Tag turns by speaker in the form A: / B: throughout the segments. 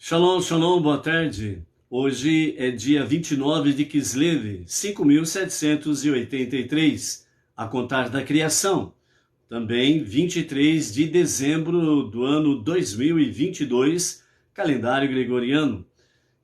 A: Shalom, shalom, boa tarde. Hoje é dia 29 de Kislev, 5.783, a contar da criação. Também 23 de dezembro do ano 2022, calendário gregoriano.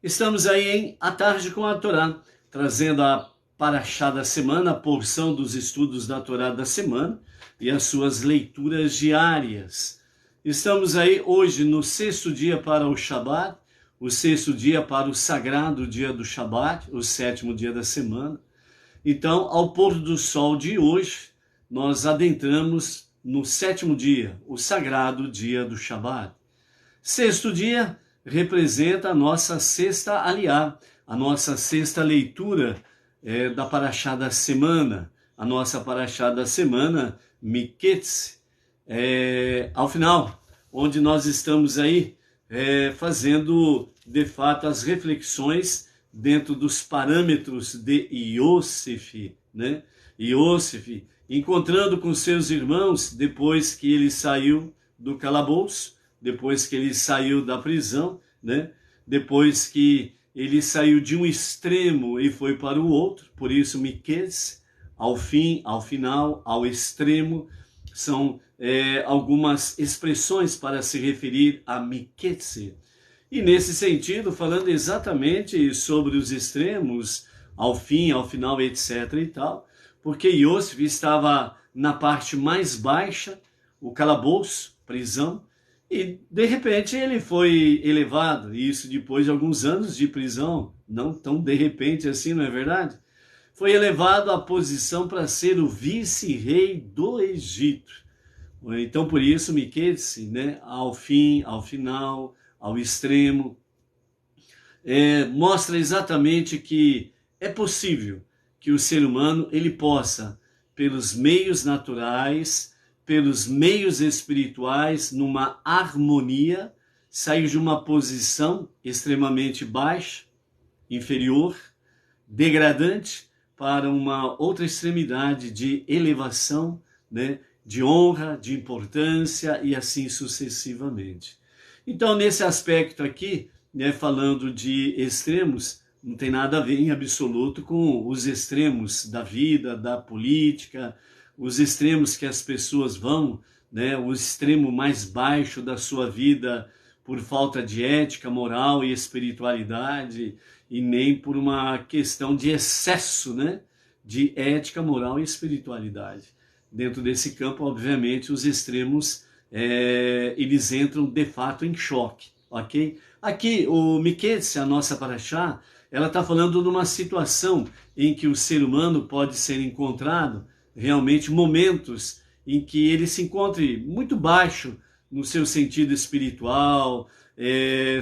A: Estamos aí em A Tarde com a Torá, trazendo a Parashá da semana, a porção dos estudos da Torá da semana e as suas leituras diárias. Estamos aí hoje no sexto dia para o Shabat, o sexto dia para o sagrado dia do Shabat, o sétimo dia da semana. Então, ao pôr do sol de hoje, nós adentramos no sétimo dia, o sagrado dia do Shabat. Sexto dia representa a nossa sexta aliá, a nossa sexta leitura da Parashá da semana, a nossa Parashá da semana, Miketz, ao final, onde nós estamos aí fazendo, de fato, as reflexões dentro dos parâmetros de Yosef, né? Yosef, encontrando com seus irmãos depois que ele saiu do calabouço, depois que ele saiu da prisão, né? Depois que ele saiu de um extremo e foi para o outro, por isso Miketz, ao fim, ao final, ao extremo, são algumas expressões para se referir a Miketz. E nesse sentido, falando exatamente sobre os extremos, ao fim, ao final, etc. e tal, porque Yosef estava na parte mais baixa, o calabouço, prisão, e de repente ele foi elevado, e isso depois de alguns anos de prisão, não tão de repente assim, não é verdade? Foi elevado à posição para ser o vice-rei do Egito. Então, por isso, Miketz, né, ao fim, ao final, ao extremo, mostra exatamente que é possível que o ser humano ele possa, pelos meios naturais, pelos meios espirituais, numa harmonia, sair de uma posição extremamente baixa, inferior, degradante, para uma outra extremidade de elevação, né, de honra, de importância e assim sucessivamente. Então, nesse aspecto aqui, né, falando de extremos, não tem nada a ver em absoluto com os extremos da vida, da política, os extremos que as pessoas vão, né, o extremo mais baixo da sua vida por falta de ética, moral e espiritualidade, e nem por uma questão de excesso, né, de ética, moral e espiritualidade. Dentro desse campo, obviamente, os extremos, eles entram de fato em choque, ok? Aqui, o Miketz, a nossa Parashá, ela está falando de uma situação em que o ser humano pode ser encontrado, realmente, momentos em que ele se encontre muito baixo no seu sentido espiritual,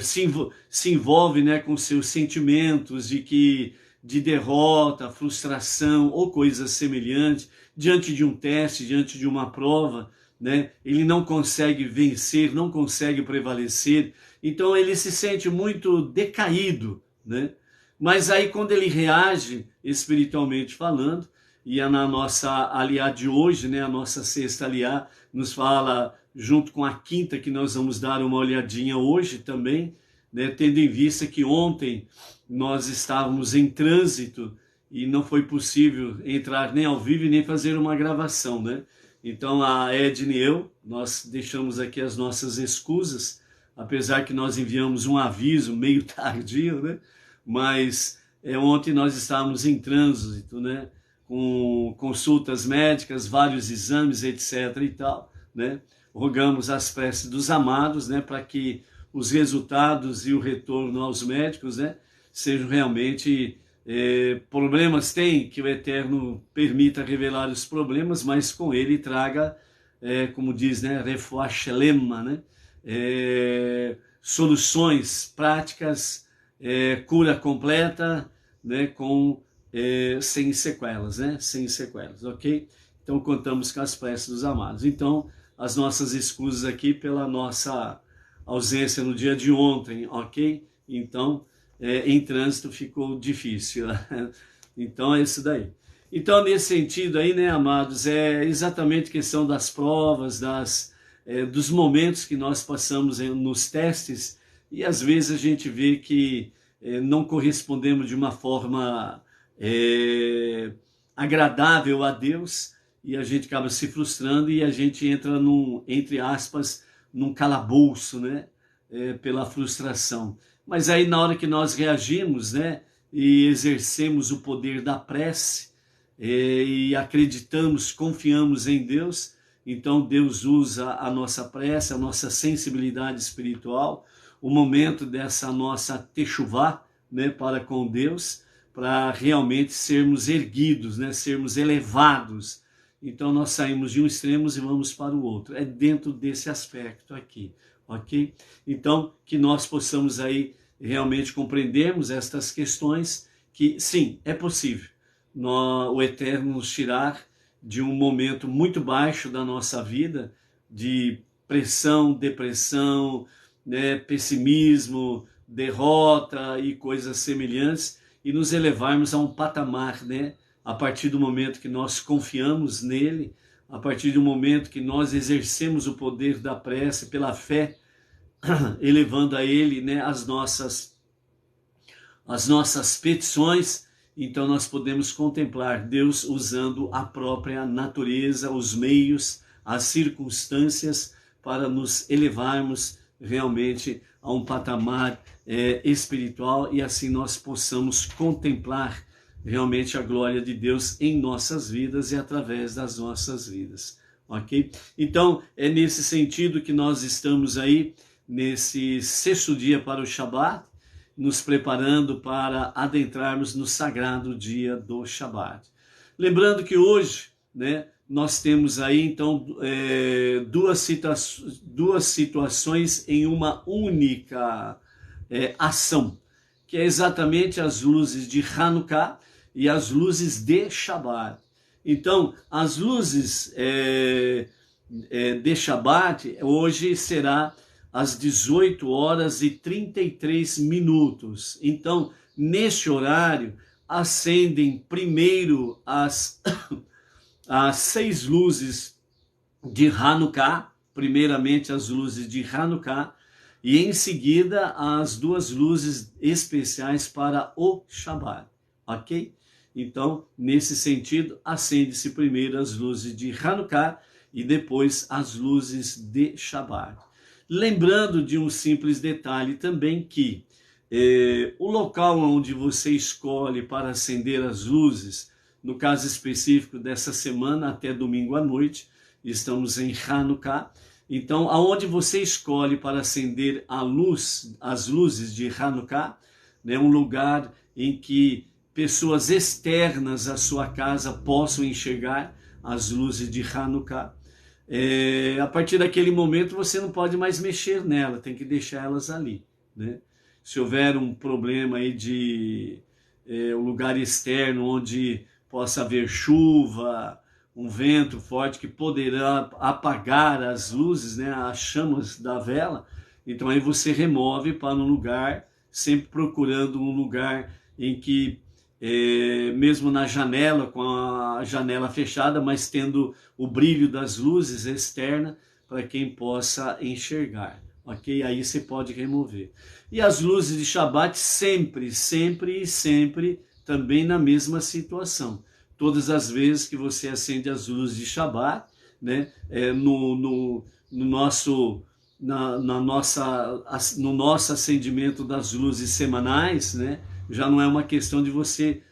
A: se envolve, né, com seus sentimentos de derrota, frustração ou coisas semelhantes, diante de um teste, diante de uma prova, né, ele não consegue vencer, não consegue prevalecer, então ele se sente muito decaído, né? Mas aí quando ele reage, espiritualmente falando, e na nossa aliá de hoje, né, a nossa sexta aliá, nos fala, junto com a quinta, que nós vamos dar uma olhadinha hoje também, né, tendo em vista que ontem nós estávamos em trânsito e não foi possível entrar nem ao vivo nem fazer uma gravação, né? Então a Edna e eu, nós deixamos aqui as nossas escusas, apesar que nós enviamos um aviso meio tardio, né? Mas ontem nós estávamos em trânsito, né? Com consultas médicas, vários exames, etc. e tal, né? Rogamos as preces dos amados, né? Para que os resultados e o retorno aos médicos, né, sejam realmente problemas tem, que o Eterno permita revelar os problemas, mas com ele traga, como diz, né, refuah shelema, né, soluções práticas, cura completa, né, sem sequelas, né, sem sequelas, ok? Então contamos com as preces dos amados. Então, as nossas escusas aqui pela nossa ausência no dia de ontem, ok? Então, em trânsito ficou difícil. Então, é isso daí. Então, nesse sentido aí, né, amados, é exatamente questão das provas, dos momentos que nós passamos nos testes e às vezes a gente vê que não correspondemos de uma forma agradável a Deus, e a gente acaba se frustrando e a gente entra num, entre aspas, num calabouço, né? Pela frustração. Mas aí na hora que nós reagimos, né? E exercemos o poder da prece, e acreditamos, confiamos em Deus, então Deus usa a nossa prece, a nossa sensibilidade espiritual, o momento dessa nossa techuvá, né, para com Deus, para realmente sermos erguidos, né, sermos elevados. Então nós saímos de um extremo e vamos para o outro. É dentro desse aspecto aqui, ok? Então que nós possamos aí realmente compreendermos estas questões, que sim, é possível o Eterno nos tirar de um momento muito baixo da nossa vida, de pressão, depressão, né, pessimismo, derrota e coisas semelhantes, e nos elevarmos a um patamar, né, a partir do momento que nós confiamos nele, a partir do momento que nós exercemos o poder da prece pela fé, elevando a ele, né, as nossas petições. Então nós podemos contemplar Deus usando a própria natureza, os meios, as circunstâncias para nos elevarmos realmente a um patamar espiritual, e assim nós possamos contemplar realmente a glória de Deus em nossas vidas e através das nossas vidas, ok? Então é nesse sentido que nós estamos aí nesse sexto dia para o Shabat, nos preparando para adentrarmos no sagrado dia do Shabat. Lembrando que hoje, né, nós temos aí então duas situações em uma única ação, que é exatamente as luzes de Hanukkah e as luzes de Shabat. Então, as luzes de Shabat hoje será às 18 horas e 33 minutos. Então, neste horário, acendem primeiro as 6 luzes de Hanukkah, primeiramente as luzes de Hanukkah, e em seguida as 2 luzes especiais para o Shabat, ok? Então, nesse sentido, acende-se primeiro as luzes de Hanukkah e depois as luzes de Shabat. Lembrando de um simples detalhe também, que o local onde você escolhe para acender as luzes, no caso específico dessa semana até domingo à noite, estamos em Hanukkah, então aonde você escolhe para acender as luzes de Hanukkah, né, um lugar em que pessoas externas à sua casa possam enxergar as luzes de Hanukkah. A partir daquele momento você não pode mais mexer nela, tem que deixar elas ali, né? Se houver um problema aí de um lugar externo onde possa haver chuva, um vento forte que poderá apagar as luzes, né, as chamas da vela, então aí você remove para um lugar, sempre procurando um lugar em que mesmo na janela, com a janela fechada, mas tendo o brilho das luzes externa para quem possa enxergar, ok? Aí você pode remover. E as luzes de Shabat sempre, sempre e sempre também na mesma situação. Todas as vezes que você acende as luzes de Shabat, né, no nosso acendimento das luzes semanais, né, já não é uma questão de você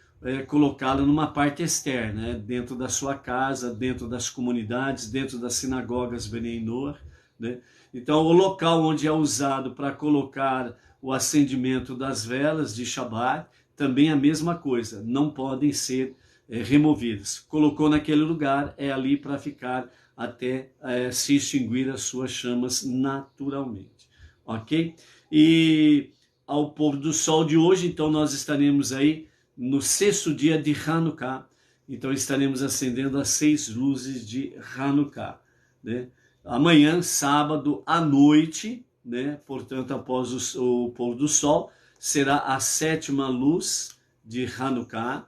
A: colocá-la numa parte externa, né, dentro da sua casa, dentro das comunidades, dentro das sinagogas Bnei Noach, né? Então, o local onde é usado para colocar o acendimento das velas de Shabat, também a mesma coisa, não podem ser removidas. Colocou naquele lugar, é ali para ficar até se extinguir as suas chamas naturalmente, ok? E ao pôr do sol de hoje, então nós estaremos aí no sexto dia de Hanukkah, então estaremos acendendo as 6 luzes de Hanukkah, né? Amanhã, sábado à noite, né? Portanto, após o pôr do sol, será a 7ª luz de Hanukkah,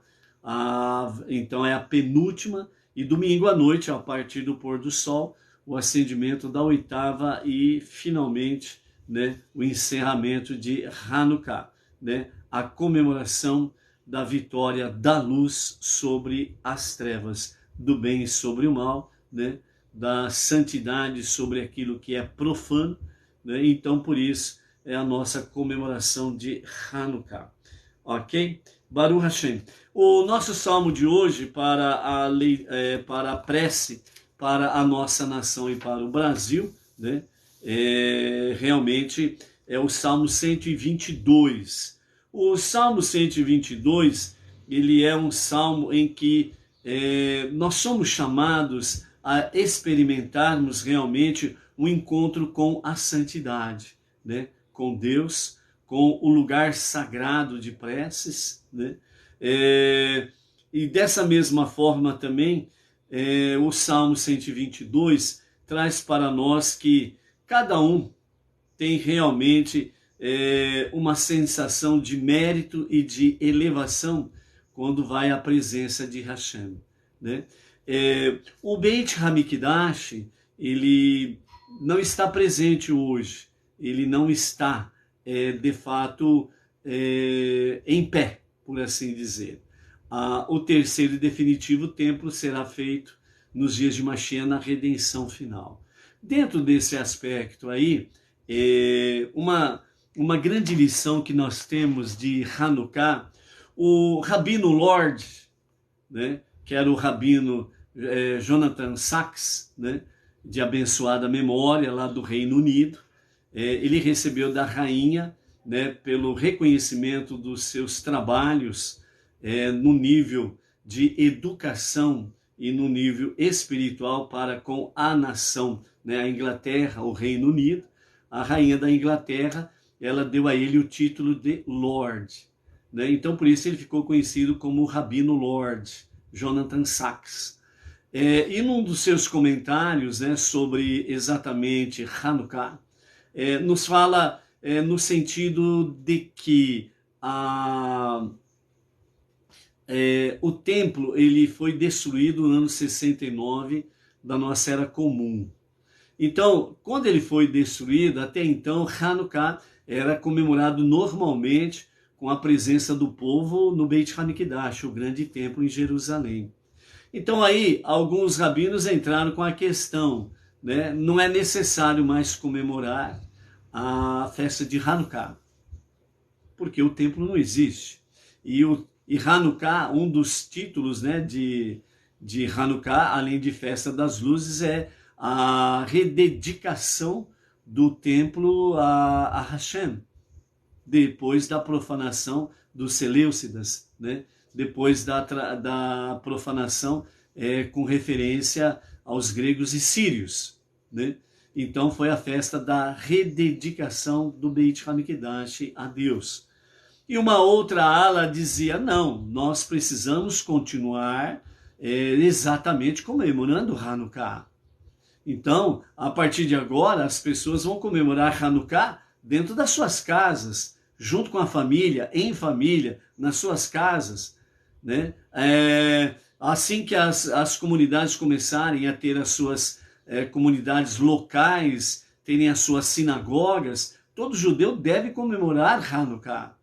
A: então é a penúltima, e domingo à noite, a partir do pôr do sol, o acendimento da 8ª e finalmente né, o encerramento de Hanukkah, né, a comemoração da vitória da luz sobre as trevas, do bem sobre o mal, né, da santidade sobre aquilo que é profano, né? Então, por isso, é a nossa comemoração de Hanukkah. Ok? Baruch Hashem. O nosso salmo de hoje para a prece para a nossa nação e para o Brasil, né? Realmente é o Salmo 122. O Salmo 122, ele é um salmo em que nós somos chamados a experimentarmos realmente um encontro com a santidade, né? Com Deus, com o lugar sagrado de preces, né? E dessa mesma forma também, o Salmo 122 traz para nós que cada um tem realmente uma sensação de mérito e de elevação quando vai à presença de Hashem, né? O Beit Hamikdash, ele não está presente hoje, ele não está, de fato, em pé, por assim dizer. O terceiro e definitivo templo será feito nos dias de Mashiach, na redenção final. Dentro desse aspecto aí, uma grande lição que nós temos de Hanukkah, o Rabino Lord, né, que era o Rabino Jonathan Sacks, né, de abençoada memória, lá do Reino Unido, ele recebeu da rainha, né, pelo reconhecimento dos seus trabalhos no nível de educação e no nível espiritual para com a nação, né, a Inglaterra, o Reino Unido. A rainha da Inglaterra, ela deu a ele o título de Lord, né? Então por isso ele ficou conhecido como Rabino Lord, Jonathan Sacks. E num dos seus comentários, né, sobre exatamente Hanukkah, nos fala no sentido de que o templo ele foi destruído no ano 69 da nossa era comum. Então, quando ele foi destruído, até então, Hanukkah era comemorado normalmente com a presença do povo no Beit Hamikdash, o grande templo em Jerusalém. Então aí, alguns rabinos entraram com a questão, né? Não é necessário mais comemorar a festa de Hanukkah, porque o templo não existe. E Hanukkah, um dos títulos, né, de Hanukkah, além de festa das luzes, é a rededicação do templo a Hashem, depois da profanação dos Seleucidas, né? Depois da profanação com referência aos gregos e sírios, né? Então foi a festa da rededicação do Beit Hamikdash a Deus. E uma outra ala dizia, não, nós precisamos continuar exatamente comemorando Hanukkah. Então, a partir de agora, as pessoas vão comemorar Hanukkah dentro das suas casas, junto com a família, em família, nas suas casas, né? Assim que as comunidades começarem a ter as suas comunidades locais, terem as suas sinagogas, todo judeu deve comemorar Hanukkah.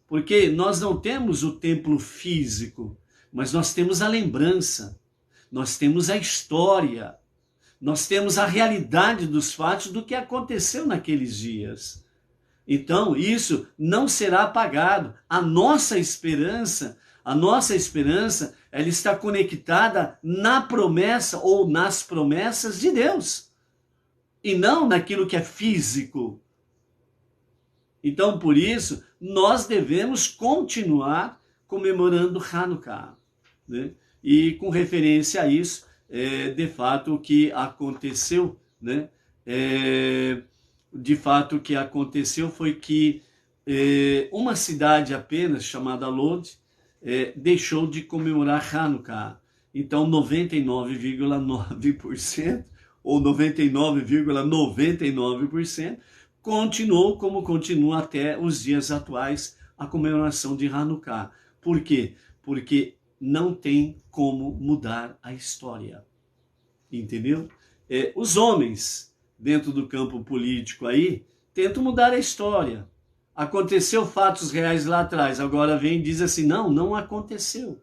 A: Porque nós não temos o templo físico, mas nós temos a lembrança, nós temos a história, nós temos a realidade dos fatos do que aconteceu naqueles dias. Então, isso não será apagado. A nossa esperança, ela está conectada na promessa ou nas promessas de Deus, e não naquilo que é físico. Então, por isso, nós devemos continuar comemorando Hanukkah, né? E com referência a isso, de fato o que aconteceu, né? De fato o que aconteceu foi que uma cidade apenas, chamada Lod, deixou de comemorar Hanukkah. Então 99,9% ou 99,99% continuou como continua até os dias atuais a comemoração de Hanukkah. Por quê? Porque não tem como mudar a história. Entendeu? Os homens dentro do campo político aí tentam mudar a história. Aconteceu fatos reais lá atrás, agora vem e diz assim, não, não aconteceu.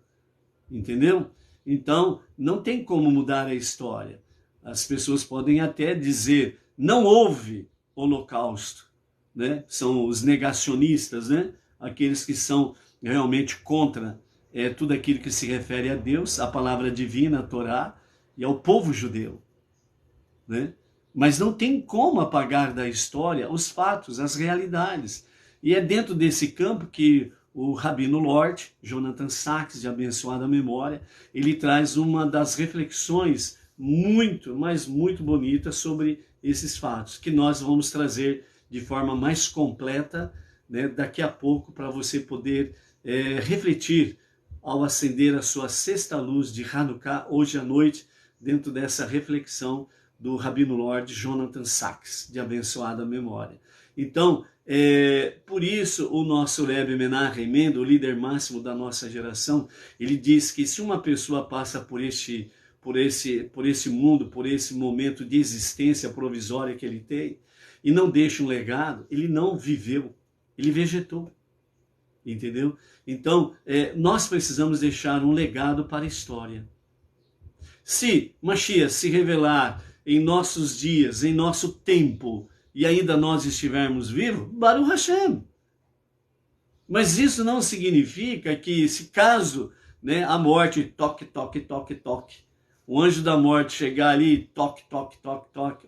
A: Entendeu? Então, não tem como mudar a história. As pessoas podem até dizer, não houve holocausto, né? São os negacionistas, né? Aqueles que são realmente contra tudo aquilo que se refere a Deus, a palavra divina, a Torá, e ao povo judeu, né? Mas não tem como apagar da história os fatos, as realidades. E é dentro desse campo que o Rabino Lord, Jonathan Sacks, de abençoada memória, ele traz uma das reflexões muito, mas muito bonita sobre esses fatos, que nós vamos trazer de forma mais completa, né, daqui a pouco, para você poder refletir ao acender a sua sexta luz de Hanukkah, hoje à noite, dentro dessa reflexão do Rabino Lord Jonathan Sacks, de abençoada memória. Então, por isso o nosso Rebbe Menachem Mendel, o líder máximo da nossa geração, ele diz que se uma pessoa passa por esse mundo, por esse momento de existência provisória que ele tem, e não deixa um legado, ele não viveu, ele vegetou. Entendeu? Então, nós precisamos deixar um legado para a história. Se Mashiach se revelar em nossos dias, em nosso tempo, e ainda nós estivermos vivos, Baruch Hashem. Mas isso não significa que, se caso, né, a morte, toque, toque, toque, toque, o anjo da morte chegar ali, toque, toque, toque, toque,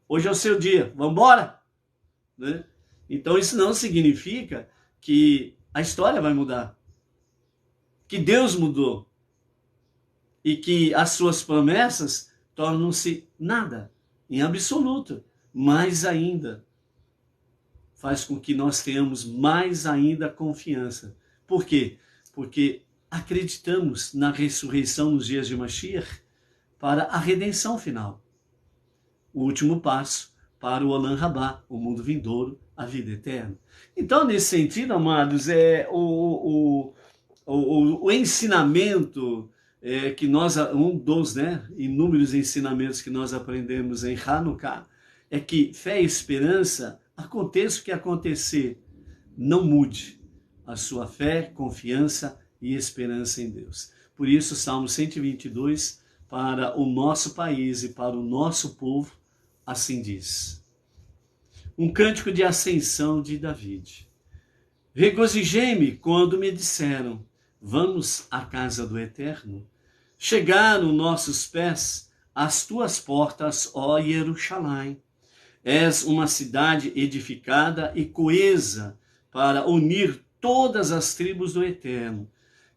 A: hoje é o seu dia, vamos embora? Né? Então isso não significa que a história vai mudar, que Deus mudou e que as suas promessas tornam-se nada, em absoluto. Mais ainda, faz com que nós tenhamos mais ainda confiança. Por quê? Porque acreditamos na ressurreição nos dias de Mashiach para a redenção final. O último passo para o Olam Rabá, o mundo vindouro, a vida eterna. Então, nesse sentido, amados, o ensinamento que nós, um dos inúmeros ensinamentos que nós aprendemos em Hanukkah, é que fé e esperança, aconteça o que acontecer, não mude a sua fé, confiança e esperança em Deus. Por isso, Salmo 122, para o nosso país e para o nosso povo, assim diz. Um cântico de ascensão de David. Regozijei-me quando me disseram, vamos à casa do Eterno. Chegaram nossos pés às tuas portas, ó Jerusalém. És uma cidade edificada e coesa para unir todas as tribos do Eterno,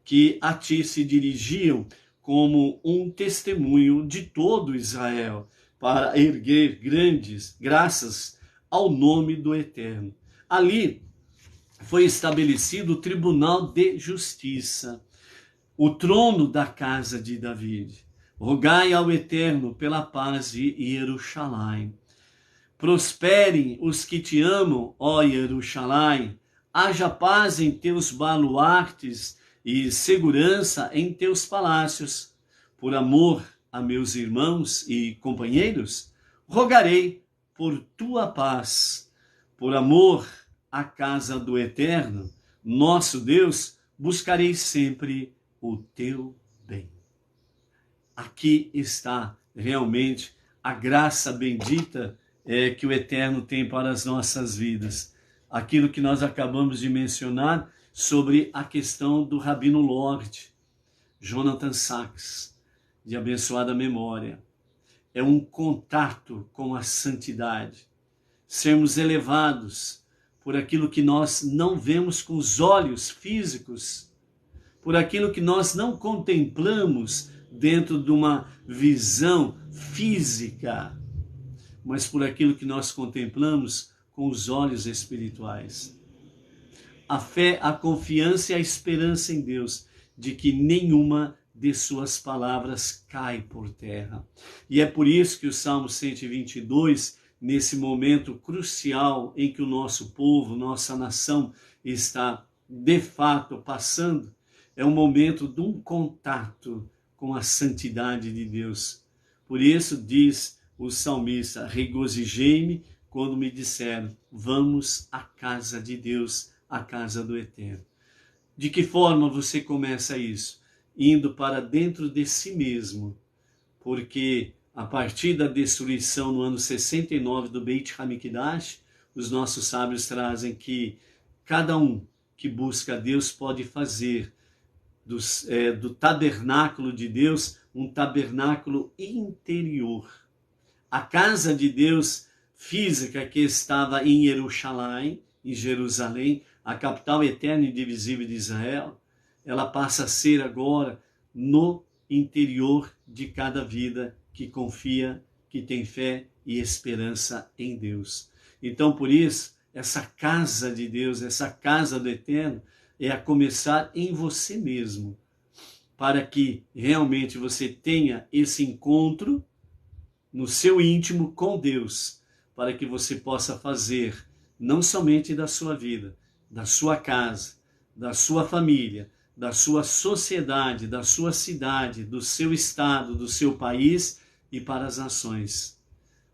A: que a ti se dirigiam como um testemunho de todo Israel, para erguer grandes graças ao nome do Eterno. Ali foi estabelecido o tribunal de justiça, o trono da casa de David. Rogai ao Eterno pela paz de Jerusalém. Prosperem os que te amam, ó Jerusalém. Haja paz em teus baluartes e segurança em teus palácios. Por amor a meus irmãos e companheiros, rogarei por tua paz. Por amor à casa do Eterno, nosso Deus, buscarei sempre o teu bem. Aqui está realmente a graça bendita que o Eterno tem para as nossas vidas. Aquilo que nós acabamos de mencionar sobre a questão do Rabino Lord, Jonathan Sacks, de abençoada memória. É um contato com a santidade. Sermos elevados por aquilo que nós não vemos com os olhos físicos, por aquilo que nós não contemplamos dentro de uma visão física, mas por aquilo que nós contemplamos com os olhos espirituais. A fé, a confiança e a esperança em Deus, de que nenhuma de suas palavras cai por terra. E é por isso que o Salmo 122, nesse momento crucial em que o nosso povo, nossa nação está de fato passando, é um momento de um contato com a santidade de Deus. Por isso diz o salmista, regozijei-me quando me disseram: vamos à casa de Deus, à casa do Eterno. De que forma você começa isso? Indo para dentro de si mesmo, porque a partir da destruição no ano 69 do Beit HaMikdash, os nossos sábios trazem que cada um que busca a Deus pode fazer do tabernáculo de Deus um tabernáculo interior. A casa de Deus física que estava em Jerusalém, a capital eterna e indivisível de Israel, ela passa a ser agora no interior de cada vida que confia, que tem fé e esperança em Deus. Então, por isso, essa casa de Deus, essa casa do Eterno, é a começar em você mesmo, para que realmente você tenha esse encontro no seu íntimo com Deus, para que você possa fazer não somente da sua vida, da sua casa, da sua família, da sua sociedade, da sua cidade, do seu estado, do seu país e para as nações.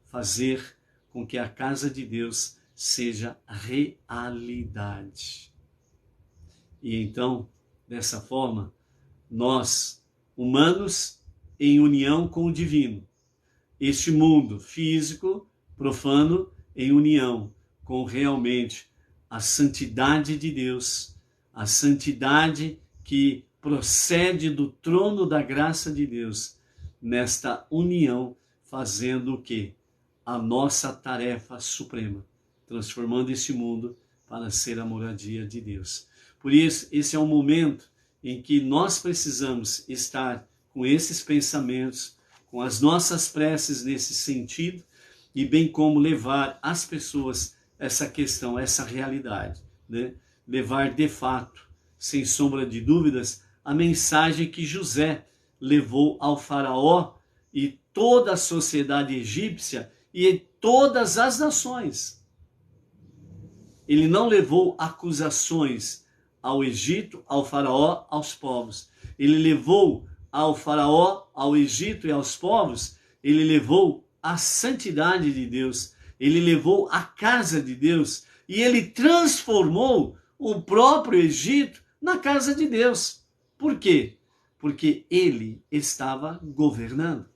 A: Fazer com que a casa de Deus seja realidade. E então, dessa forma, nós, humanos, em união com o divino, este mundo físico, profano, em união com realmente a santidade de Deus, a santidade que procede do trono da graça de Deus, nesta união, fazendo o quê? A nossa tarefa suprema, transformando este mundo para ser a moradia de Deus. Por isso, esse é um momento em que nós precisamos estar com esses pensamentos, com as nossas preces nesse sentido, e bem como levar às pessoas essa questão, essa realidade, né? Levar de fato, sem sombra de dúvidas, a mensagem que José levou ao faraó e toda a sociedade egípcia e todas as nações. Ele não levou acusações ao Egito, ao faraó, aos povos. Ele levou ao faraó, ao Egito e aos povos, ele levou a santidade de Deus, ele levou a casa de Deus e ele transformou o próprio Egito na casa de Deus. Por quê? Porque ele estava governando.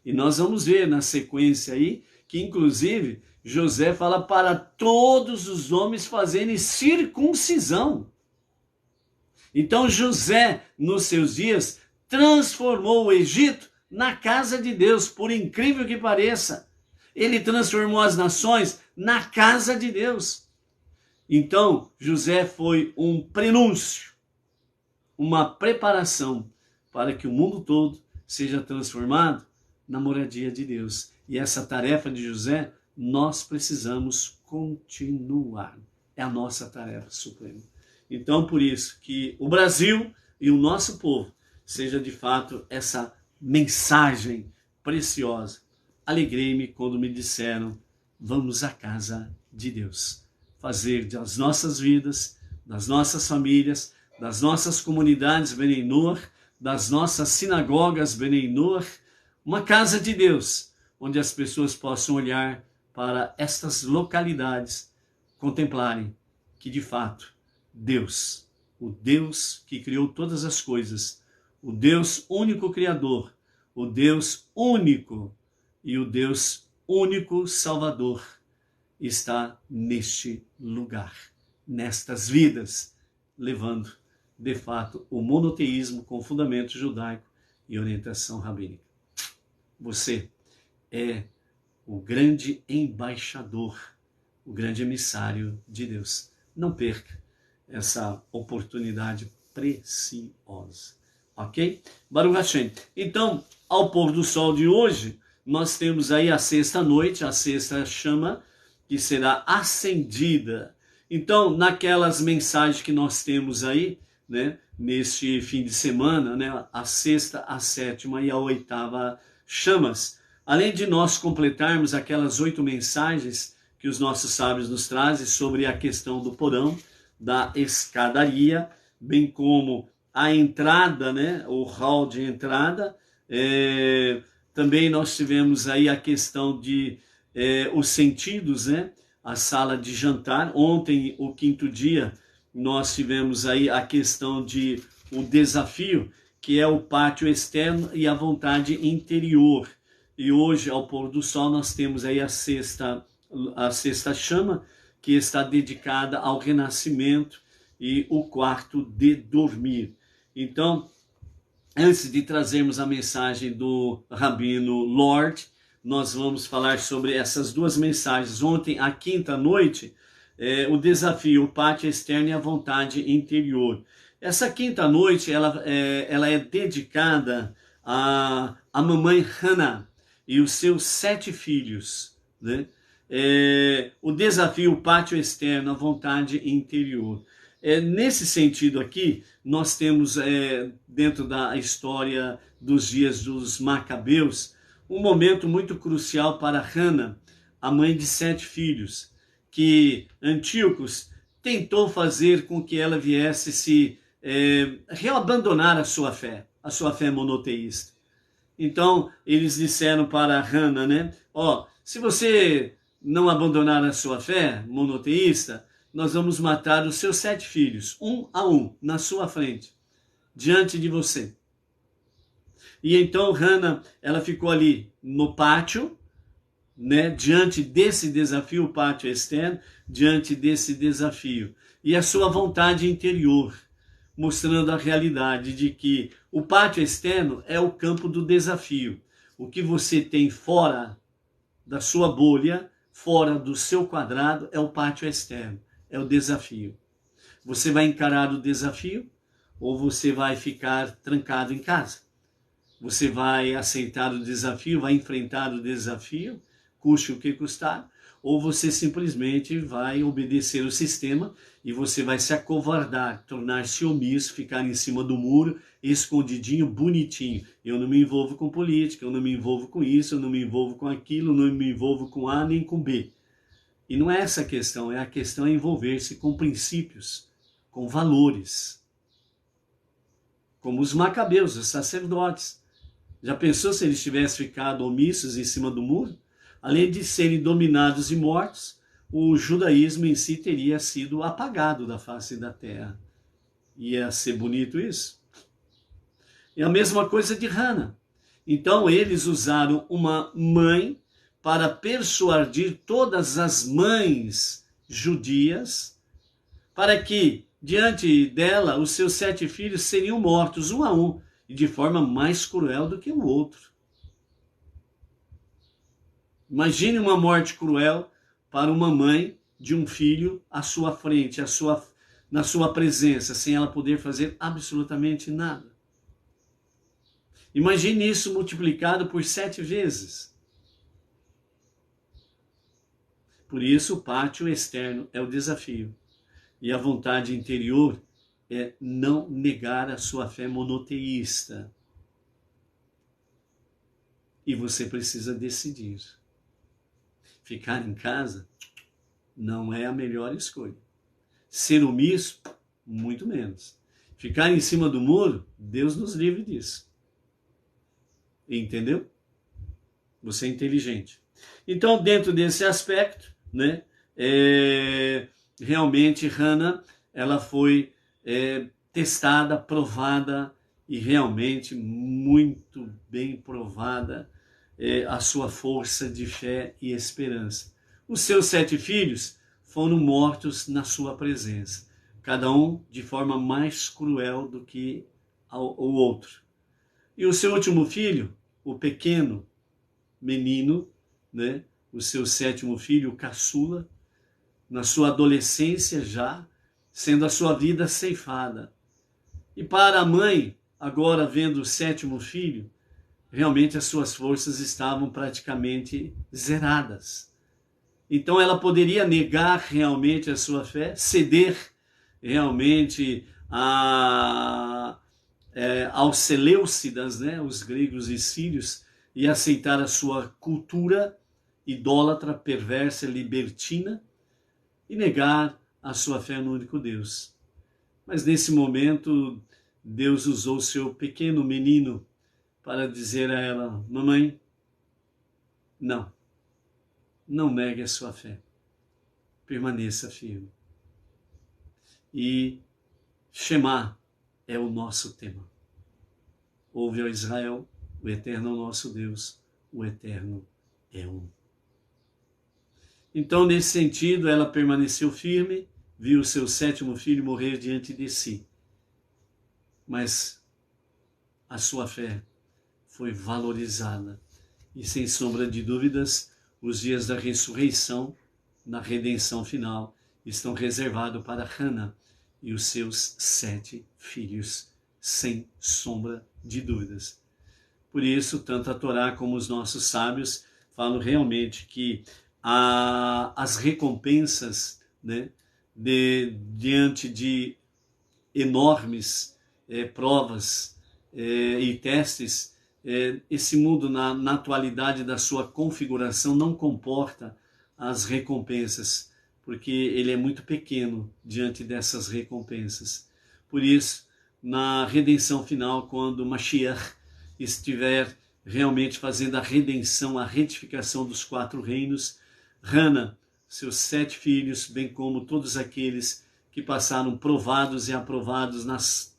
A: E nós vamos ver na sequência aí que inclusive José fala para todos os homens fazerem circuncisão. Então José, nos seus dias, transformou o Egito na casa de Deus, por incrível que pareça. Ele transformou as nações na casa de Deus. Então, José foi um prenúncio, uma preparação para que o mundo todo seja transformado na moradia de Deus. E essa tarefa de José, nós precisamos continuar. É a nossa tarefa suprema. Então, por isso que o Brasil e o nosso povo seja de fato essa mensagem preciosa. Alegrei-me quando me disseram: vamos à casa de Deus. Fazer das nossas vidas, das nossas famílias, das nossas comunidades Benei Noach, das nossas sinagogas Benei Noach, uma casa de Deus, onde as pessoas possam olhar para estas localidades, contemplarem que de fato Deus, o Deus que criou todas as coisas, o Deus único Criador, o Deus único e o Deus único Salvador está neste lugar, nestas vidas, levando de fato o monoteísmo com fundamento judaico e orientação rabínica. Você é o grande embaixador, o grande emissário de Deus. Não perca essa oportunidade preciosa. Ok? Baruch Hashem. Então, ao pôr do sol de hoje, nós temos aí a sexta noite, a sexta chama, que será acendida. Então, naquelas mensagens que nós temos aí, né, neste fim de semana, né, a sexta, a sétima e a oitava chamas, além de nós completarmos aquelas 8 mensagens que os nossos sábios nos trazem sobre a questão do porão, da escadaria, bem como a entrada, né, o hall de entrada. Também nós tivemos aí a questão de os sentidos, né? A sala de jantar. Ontem, o quinto dia, nós tivemos aí a questão de o desafio, que é o pátio externo e a vontade interior. E hoje, ao pôr do sol, nós temos aí a sexta chama, que está dedicada ao renascimento e o quarto de dormir. Então, antes de trazermos a mensagem do Rabino Lord, nós vamos falar sobre essas duas mensagens. Ontem, à quinta noite, o desafio, o pátio externo e a vontade interior. Essa quinta noite, ela é dedicada à mamãe Hannah e os seus 7 filhos, né? O desafio, o pátio externo, a vontade interior. Nesse sentido aqui, nós temos dentro da história dos dias dos Macabeus, um momento muito crucial para Hannah, a mãe de 7 filhos, que Antíocos tentou fazer com que ela viesse se reabandonar a sua fé monoteísta. Então, eles disseram para Hannah, né? Se você não abandonar a sua fé monoteísta, nós vamos matar os seus 7 filhos, um a um, na sua frente, diante de você. E então Hannah, ela ficou ali no pátio, né, diante desse desafio, o pátio externo, diante desse desafio. E a sua vontade interior, mostrando a realidade de que o pátio externo é o campo do desafio. O que você tem fora da sua bolha, fora do seu quadrado, é o pátio externo, é o desafio. Você vai encarar o desafio ou você vai ficar trancado em casa? Você vai aceitar o desafio, vai enfrentar o desafio, custe o que custar, ou você simplesmente vai obedecer o sistema e você vai se acovardar, tornar-se omisso, ficar em cima do muro, escondidinho, bonitinho. Eu não me envolvo com política, eu não me envolvo com isso, eu não me envolvo com aquilo, eu não me envolvo com A nem com B. E não é essa a questão, a questão é envolver-se com princípios, com valores. Como os macabeus, os sacerdotes. Já pensou se eles tivessem ficado omissos em cima do muro? Além de serem dominados e mortos, o judaísmo em si teria sido apagado da face da terra. Ia ser bonito isso? É a mesma coisa de Hannah. Então eles usaram uma mãe para persuadir todas as mães judias para que, diante dela, os seus 7 filhos seriam mortos um a um, e de forma mais cruel do que o outro. Imagine uma morte cruel para uma mãe de um filho à sua frente, na sua presença, sem ela poder fazer absolutamente nada. Imagine isso multiplicado por 7 vezes. Por isso, o pátio externo é o desafio. E a vontade interior é não negar a sua fé monoteísta. E você precisa decidir. Ficar em casa não é a melhor escolha. Ser omisso, muito menos. Ficar em cima do muro, Deus nos livre disso. Entendeu? Você é inteligente. Então, dentro desse aspecto, né, realmente Hannah, ela foi testada, provada e realmente muito bem provada a sua força de fé e esperança. Os seus 7 filhos foram mortos na sua presença, cada um de forma mais cruel do que o outro. E o seu último filho, o pequeno menino, né, o seu 7º filho, o caçula, na sua adolescência já, sendo a sua vida ceifada. E para a mãe, agora vendo o 7º filho, realmente as suas forças estavam praticamente zeradas. Então ela poderia negar realmente a sua fé, ceder realmente aos Seleucidas, né, os gregos e sírios, e aceitar a sua cultura idólatra, perversa, libertina, e negar a sua fé no único Deus. Mas nesse momento, Deus usou o seu pequeno menino para dizer a ela: mamãe, não não negue a sua fé. Permaneça firme. E Shema é o nosso tema. Ouve, ó Israel, o Eterno é o nosso Deus, o Eterno é um. Então, nesse sentido, ela permaneceu firme, viu seu 7º filho morrer diante de si. Mas a sua fé foi valorizada. E, sem sombra de dúvidas, os dias da ressurreição, na redenção final, estão reservados para Hannah e os seus 7 filhos, sem sombra de dúvidas. Por isso, tanto a Torá como os nossos sábios falam realmente que as recompensas, né, diante de enormes provas e testes, esse mundo na atualidade da sua configuração não comporta as recompensas, porque ele é muito pequeno diante dessas recompensas. Por isso, na redenção final, quando Mashiach estiver realmente fazendo a redenção, a retificação dos 4 reinos, Hannah, seus 7 filhos, bem como todos aqueles que passaram provados e aprovados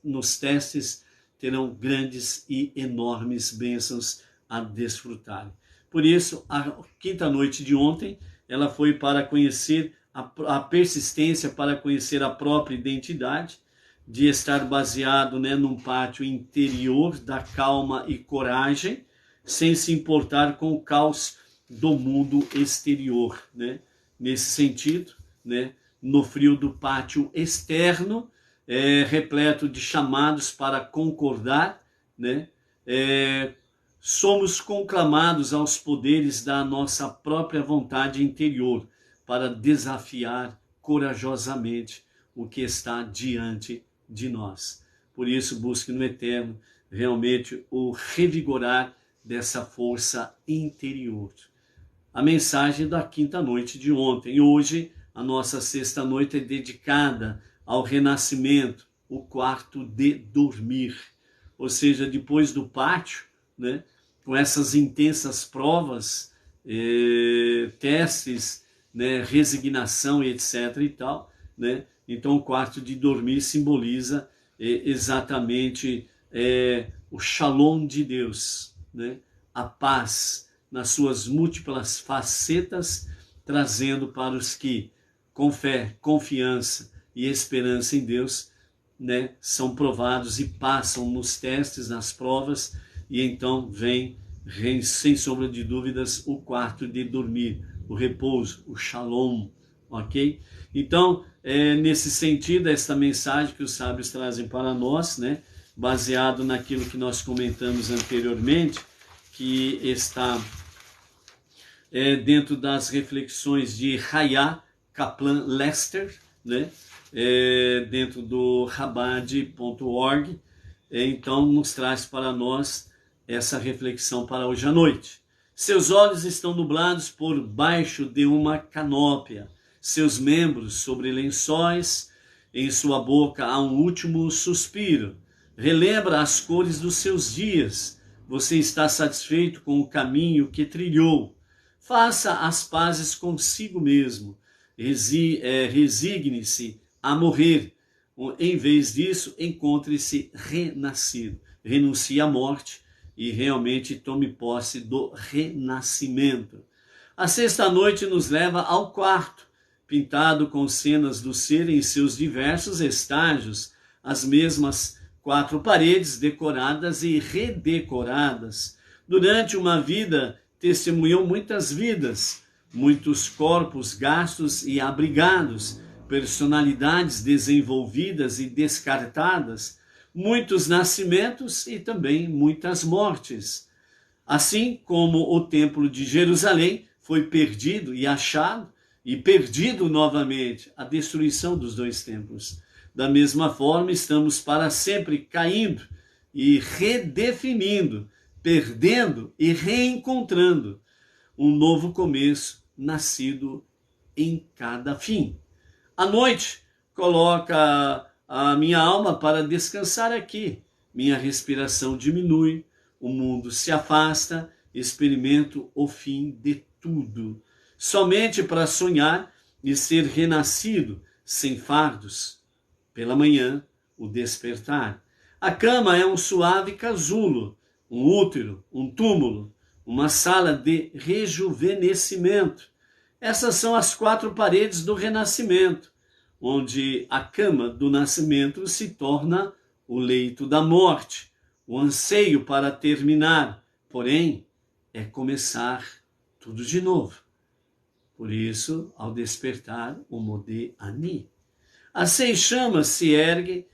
A: nos testes, terão grandes e enormes bênçãos a desfrutar. Por isso, a quinta noite de ontem, ela foi para conhecer a persistência, para conhecer a própria identidade, de estar baseado, né, num pátio interior da calma e coragem, sem se importar com o caos do mundo exterior, né? Nesse sentido, né, no frio do pátio externo, repleto de chamados para concordar, né, somos conclamados aos poderes da nossa própria vontade interior para desafiar corajosamente o que está diante de nós. Por isso, busque no Eterno realmente o revigorar dessa força interior. A mensagem da quinta noite de ontem. E hoje, a nossa sexta noite é dedicada ao renascimento, o quarto de dormir. Ou seja, depois do pátio, né, com essas intensas provas, testes, né, resignação, etc. e tal, né? Então, o quarto de dormir simboliza exatamente o shalom de Deus, né? A paz nas suas múltiplas facetas, trazendo para os que, com fé, confiança e esperança em Deus, né, são provados e passam nos testes, nas provas, e então vem, sem sombra de dúvidas, o quarto de dormir, o repouso, o shalom, ok? Então, nesse sentido, esta mensagem que os sábios trazem para nós, né, baseado naquilo que nós comentamos anteriormente, que está dentro das reflexões de Hayah Kaplan Lester, né, dentro do Chabad.org, então nos traz para nós essa reflexão para hoje à noite. Seus olhos estão nublados por baixo de uma canópia, seus membros sobre lençóis, em sua boca há um último suspiro. Relembra as cores dos seus dias. Você está satisfeito com o caminho que trilhou. Faça as pazes consigo mesmo. Resigne-se a morrer. Em vez disso, encontre-se renascido. Renuncie à morte e realmente tome posse do renascimento. A sexta noite nos leva ao quarto, pintado com cenas do ser em seus diversos estágios, as mesmas 4 paredes decoradas e redecoradas. Durante uma vida, testemunhou muitas vidas, muitos corpos gastos e abrigados, personalidades desenvolvidas e descartadas, muitos nascimentos e também muitas mortes. Assim como o templo de Jerusalém foi perdido e achado, e perdido novamente, a destruição dos 2 templos. Da mesma forma, estamos para sempre caindo e redefinindo, perdendo e reencontrando um novo começo nascido em cada fim. À noite, coloca a minha alma para descansar aqui. Minha respiração diminui, o mundo se afasta, experimento o fim de tudo. somente para sonhar e ser renascido sem fardos. Pela manhã, o despertar. A cama é um suave casulo, um útero, um túmulo, uma sala de rejuvenescimento. Essas são as 4 paredes do renascimento, onde a cama do nascimento se torna o leito da morte, o anseio para terminar, porém, é começar tudo de novo. Por isso, ao despertar, o Modé Ani. As 6 chamas se erguem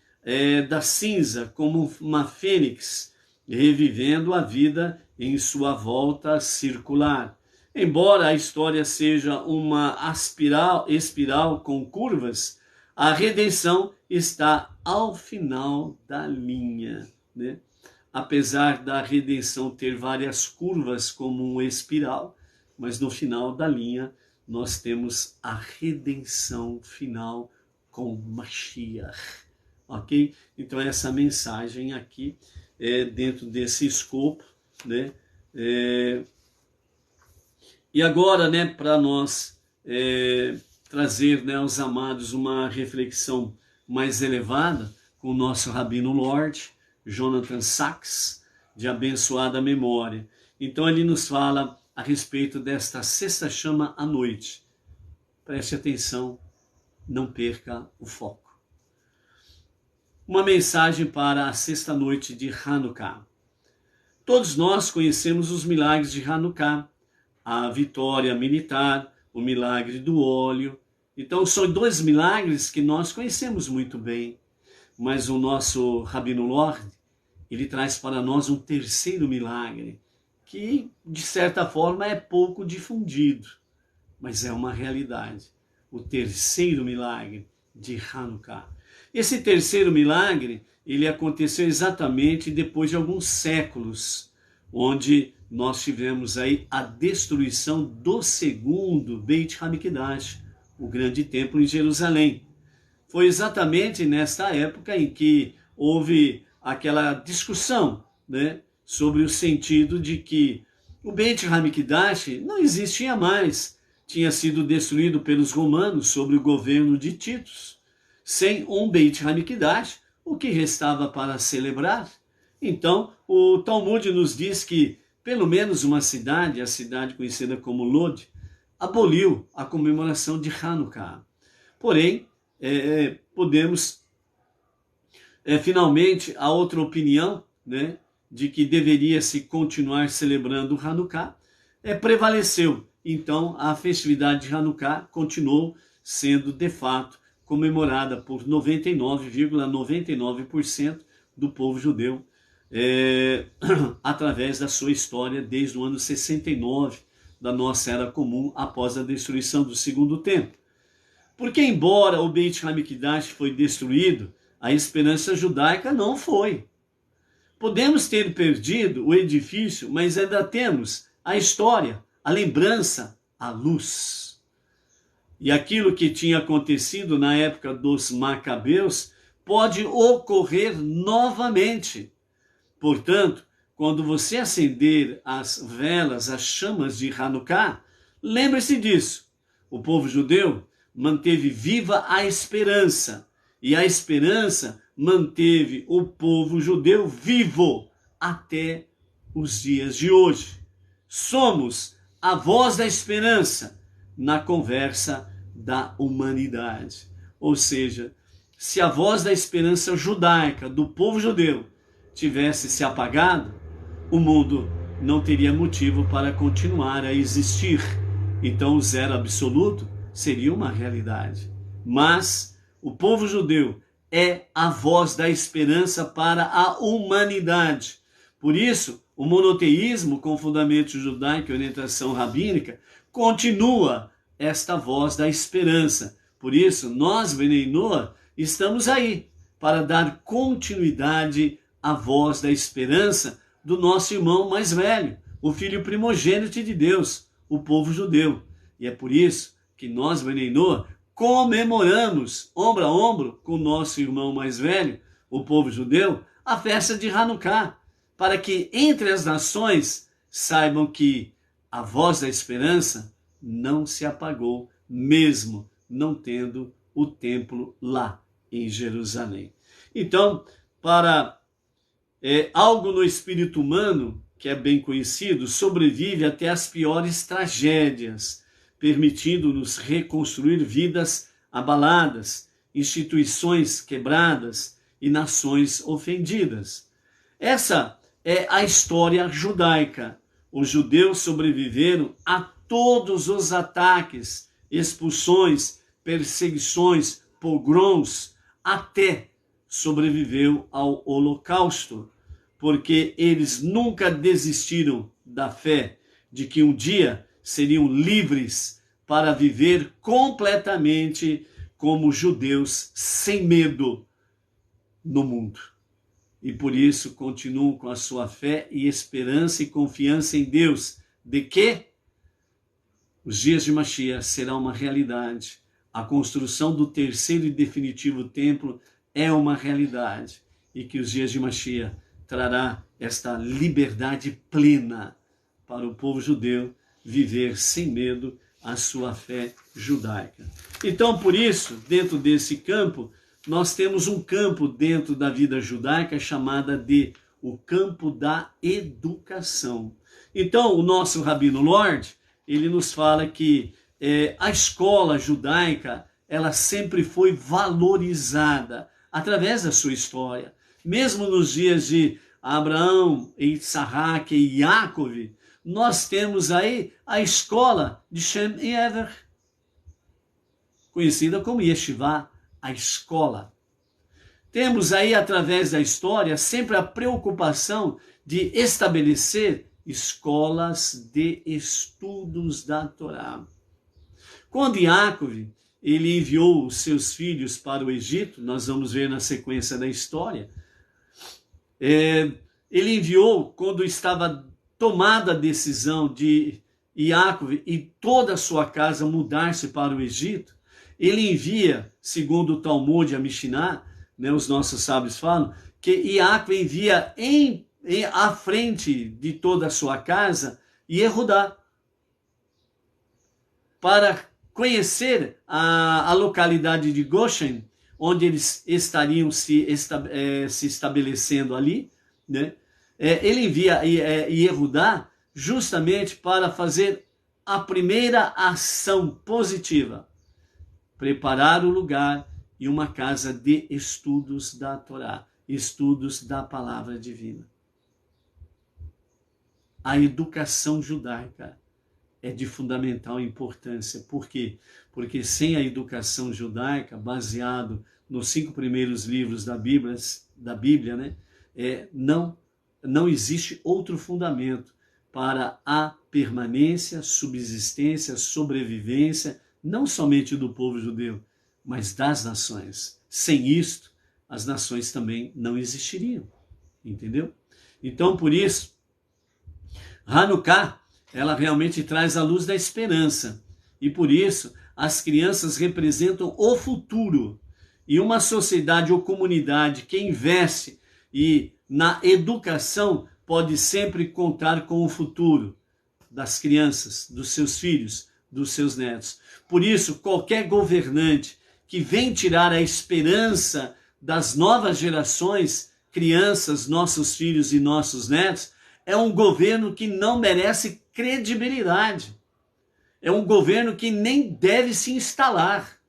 A: da cinza como uma fênix, revivendo a vida em sua volta circular. Embora a história seja uma espiral com curvas, a redenção está ao final da linha, né? Apesar da redenção ter várias curvas como uma espiral, mas no final da linha nós temos a redenção final com Mashiach, ok? Então essa mensagem aqui é dentro desse escopo, né? E agora, né, para nós trazer, né, aos amados uma reflexão mais elevada com o nosso Rabino Lord, Jonathan Sacks, de abençoada memória. Então ele nos fala a respeito desta 6ª chama à noite. Preste atenção, não perca o foco. Uma mensagem para a 6ª noite de Hanukkah. Todos nós conhecemos os milagres de Hanukkah, a vitória militar, o milagre do óleo. Então são 2 milagres que nós conhecemos muito bem, mas o nosso Rabino Lord, ele traz para nós um 3º milagre, que de certa forma é pouco difundido, mas é uma realidade. O 3º milagre de Hanukkah. Esse 3º milagre, ele aconteceu exatamente depois de alguns séculos, onde nós tivemos aí a destruição do 2º Beit HaMikdash, o grande templo em Jerusalém. Foi exatamente nesta época em que houve aquela discussão, né, sobre o sentido de que o Beit HaMikdash não existia mais, tinha sido destruído pelos romanos sob o governo de Titus. Sem um Beit HaMikdash, o que restava para celebrar? Então, o Talmud nos diz que pelo menos uma cidade, a cidade conhecida como Lod, aboliu a comemoração de Hanukkah. Porém, podemos, finalmente, a outra opinião, né, de que deveria-se continuar celebrando Hanukkah, prevaleceu. Então, a festividade de Hanukkah continuou sendo, de fato, comemorada por 99,99% do povo judeu, através da sua história desde o ano 69 da nossa Era Comum, após a destruição do 2º Templo. Porque embora o Beit HaMikdash foi destruído, a esperança judaica não foi. Podemos ter perdido o edifício, mas ainda temos a história, a lembrança, a luz. E aquilo que tinha acontecido na época dos Macabeus pode ocorrer novamente. Portanto, quando você acender as velas, as chamas de Hanukkah, lembre-se disso. O povo judeu manteve viva a esperança, e a esperança manteve o povo judeu vivo até os dias de hoje. Somos a voz da esperança na conversa da humanidade. Ou seja, se a voz da esperança judaica do povo judeu tivesse se apagado, o mundo não teria motivo para continuar a existir. Então o zero absoluto seria uma realidade. Mas o povo judeu é a voz da esperança para a humanidade. Por isso, o monoteísmo com fundamento judaico e orientação rabínica continua esta voz da esperança. Por isso, nós, Bnei Noach, estamos aí para dar continuidade à voz da esperança do nosso irmão mais velho, o filho primogênito de Deus, o povo judeu. E é por isso que nós, Bnei Noach, comemoramos, ombro a ombro, com o nosso irmão mais velho, o povo judeu, a festa de Hanukkah, para que entre as nações saibam que a voz da esperança não se apagou, mesmo não tendo o templo lá em Jerusalém. Então, para algo no espírito humano, que é bem conhecido, sobrevive até as piores tragédias, permitindo-nos reconstruir vidas abaladas, instituições quebradas e nações ofendidas. Essa é a história judaica. Os judeus sobreviveram a todos os ataques, expulsões, perseguições, pogroms, até sobreviveu ao Holocausto, porque eles nunca desistiram da fé de que um dia seriam livres para viver completamente como judeus, sem medo no mundo. E por isso continuam com a sua fé e esperança e confiança em Deus, de que os dias de Mashiach serão uma realidade. A construção do terceiro e definitivo templo é uma realidade. E que os dias de Mashiach trará esta liberdade plena para o povo judeu viver sem medo a sua fé judaica. Então, por isso, dentro desse campo, nós temos um campo dentro da vida judaica chamada de o campo da educação. Então, o nosso Rabino Lord, ele nos fala que a escola judaica, ela sempre foi valorizada através da sua história. Mesmo nos dias de Abraão, Isaac e Yaakov, nós temos aí a escola de Shem e Ever, conhecida como Yeshivá, a escola. Temos aí, através da história, sempre a preocupação de estabelecer escolas de estudos da Torá. Quando Yaakov, ele enviou os seus filhos para o Egito, nós vamos ver na sequência da história, ele enviou quando estava tomada a decisão de Yaakov e toda a sua casa mudar-se para o Egito. Ele envia, segundo o Talmud e a Mishnah, os nossos sábios falam, que Yaakov envia à frente de toda a sua casa Yehudá, para conhecer a localidade de Goshen, onde eles estariam se estabelecendo ali, né? Ele envia Yehudá justamente para fazer a primeira ação positiva, preparar o lugar e uma casa de estudos da Torá, estudos da palavra divina. A educação judaica é de fundamental importância. Por quê? Porque sem a educação judaica, baseado nos 5 primeiros livros da Bíblia, né, não existe outro fundamento para a permanência, subsistência, sobrevivência, não somente do povo judeu, mas das nações. Sem isto, as nações também não existiriam. Entendeu? Então, por isso, Hanukkah, ela realmente traz a luz da esperança. E por isso, as crianças representam o futuro. E uma sociedade ou comunidade que investe na educação pode sempre contar com o futuro das crianças, dos seus filhos, dos seus netos. Por isso, qualquer governante que vem tirar a esperança das novas gerações, crianças, nossos filhos e nossos netos, é um governo que não merece credibilidade. É um governo que nem deve se instalar.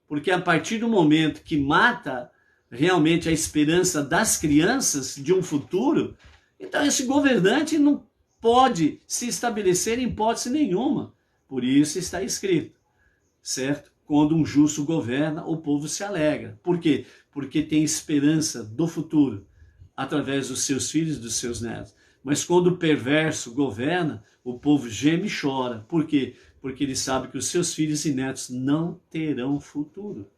A: Porque a partir do momento que mata realmente a esperança das crianças de um futuro, então esse governante não pode se estabelecer em hipótese nenhuma. Por isso está escrito, certo? Quando um justo governa, o povo se alegra. Por quê? Porque tem esperança do futuro, através dos seus filhos e dos seus netos. Mas quando o perverso governa, o povo geme e chora. Por quê? Porque ele sabe que os seus filhos e netos não terão futuro.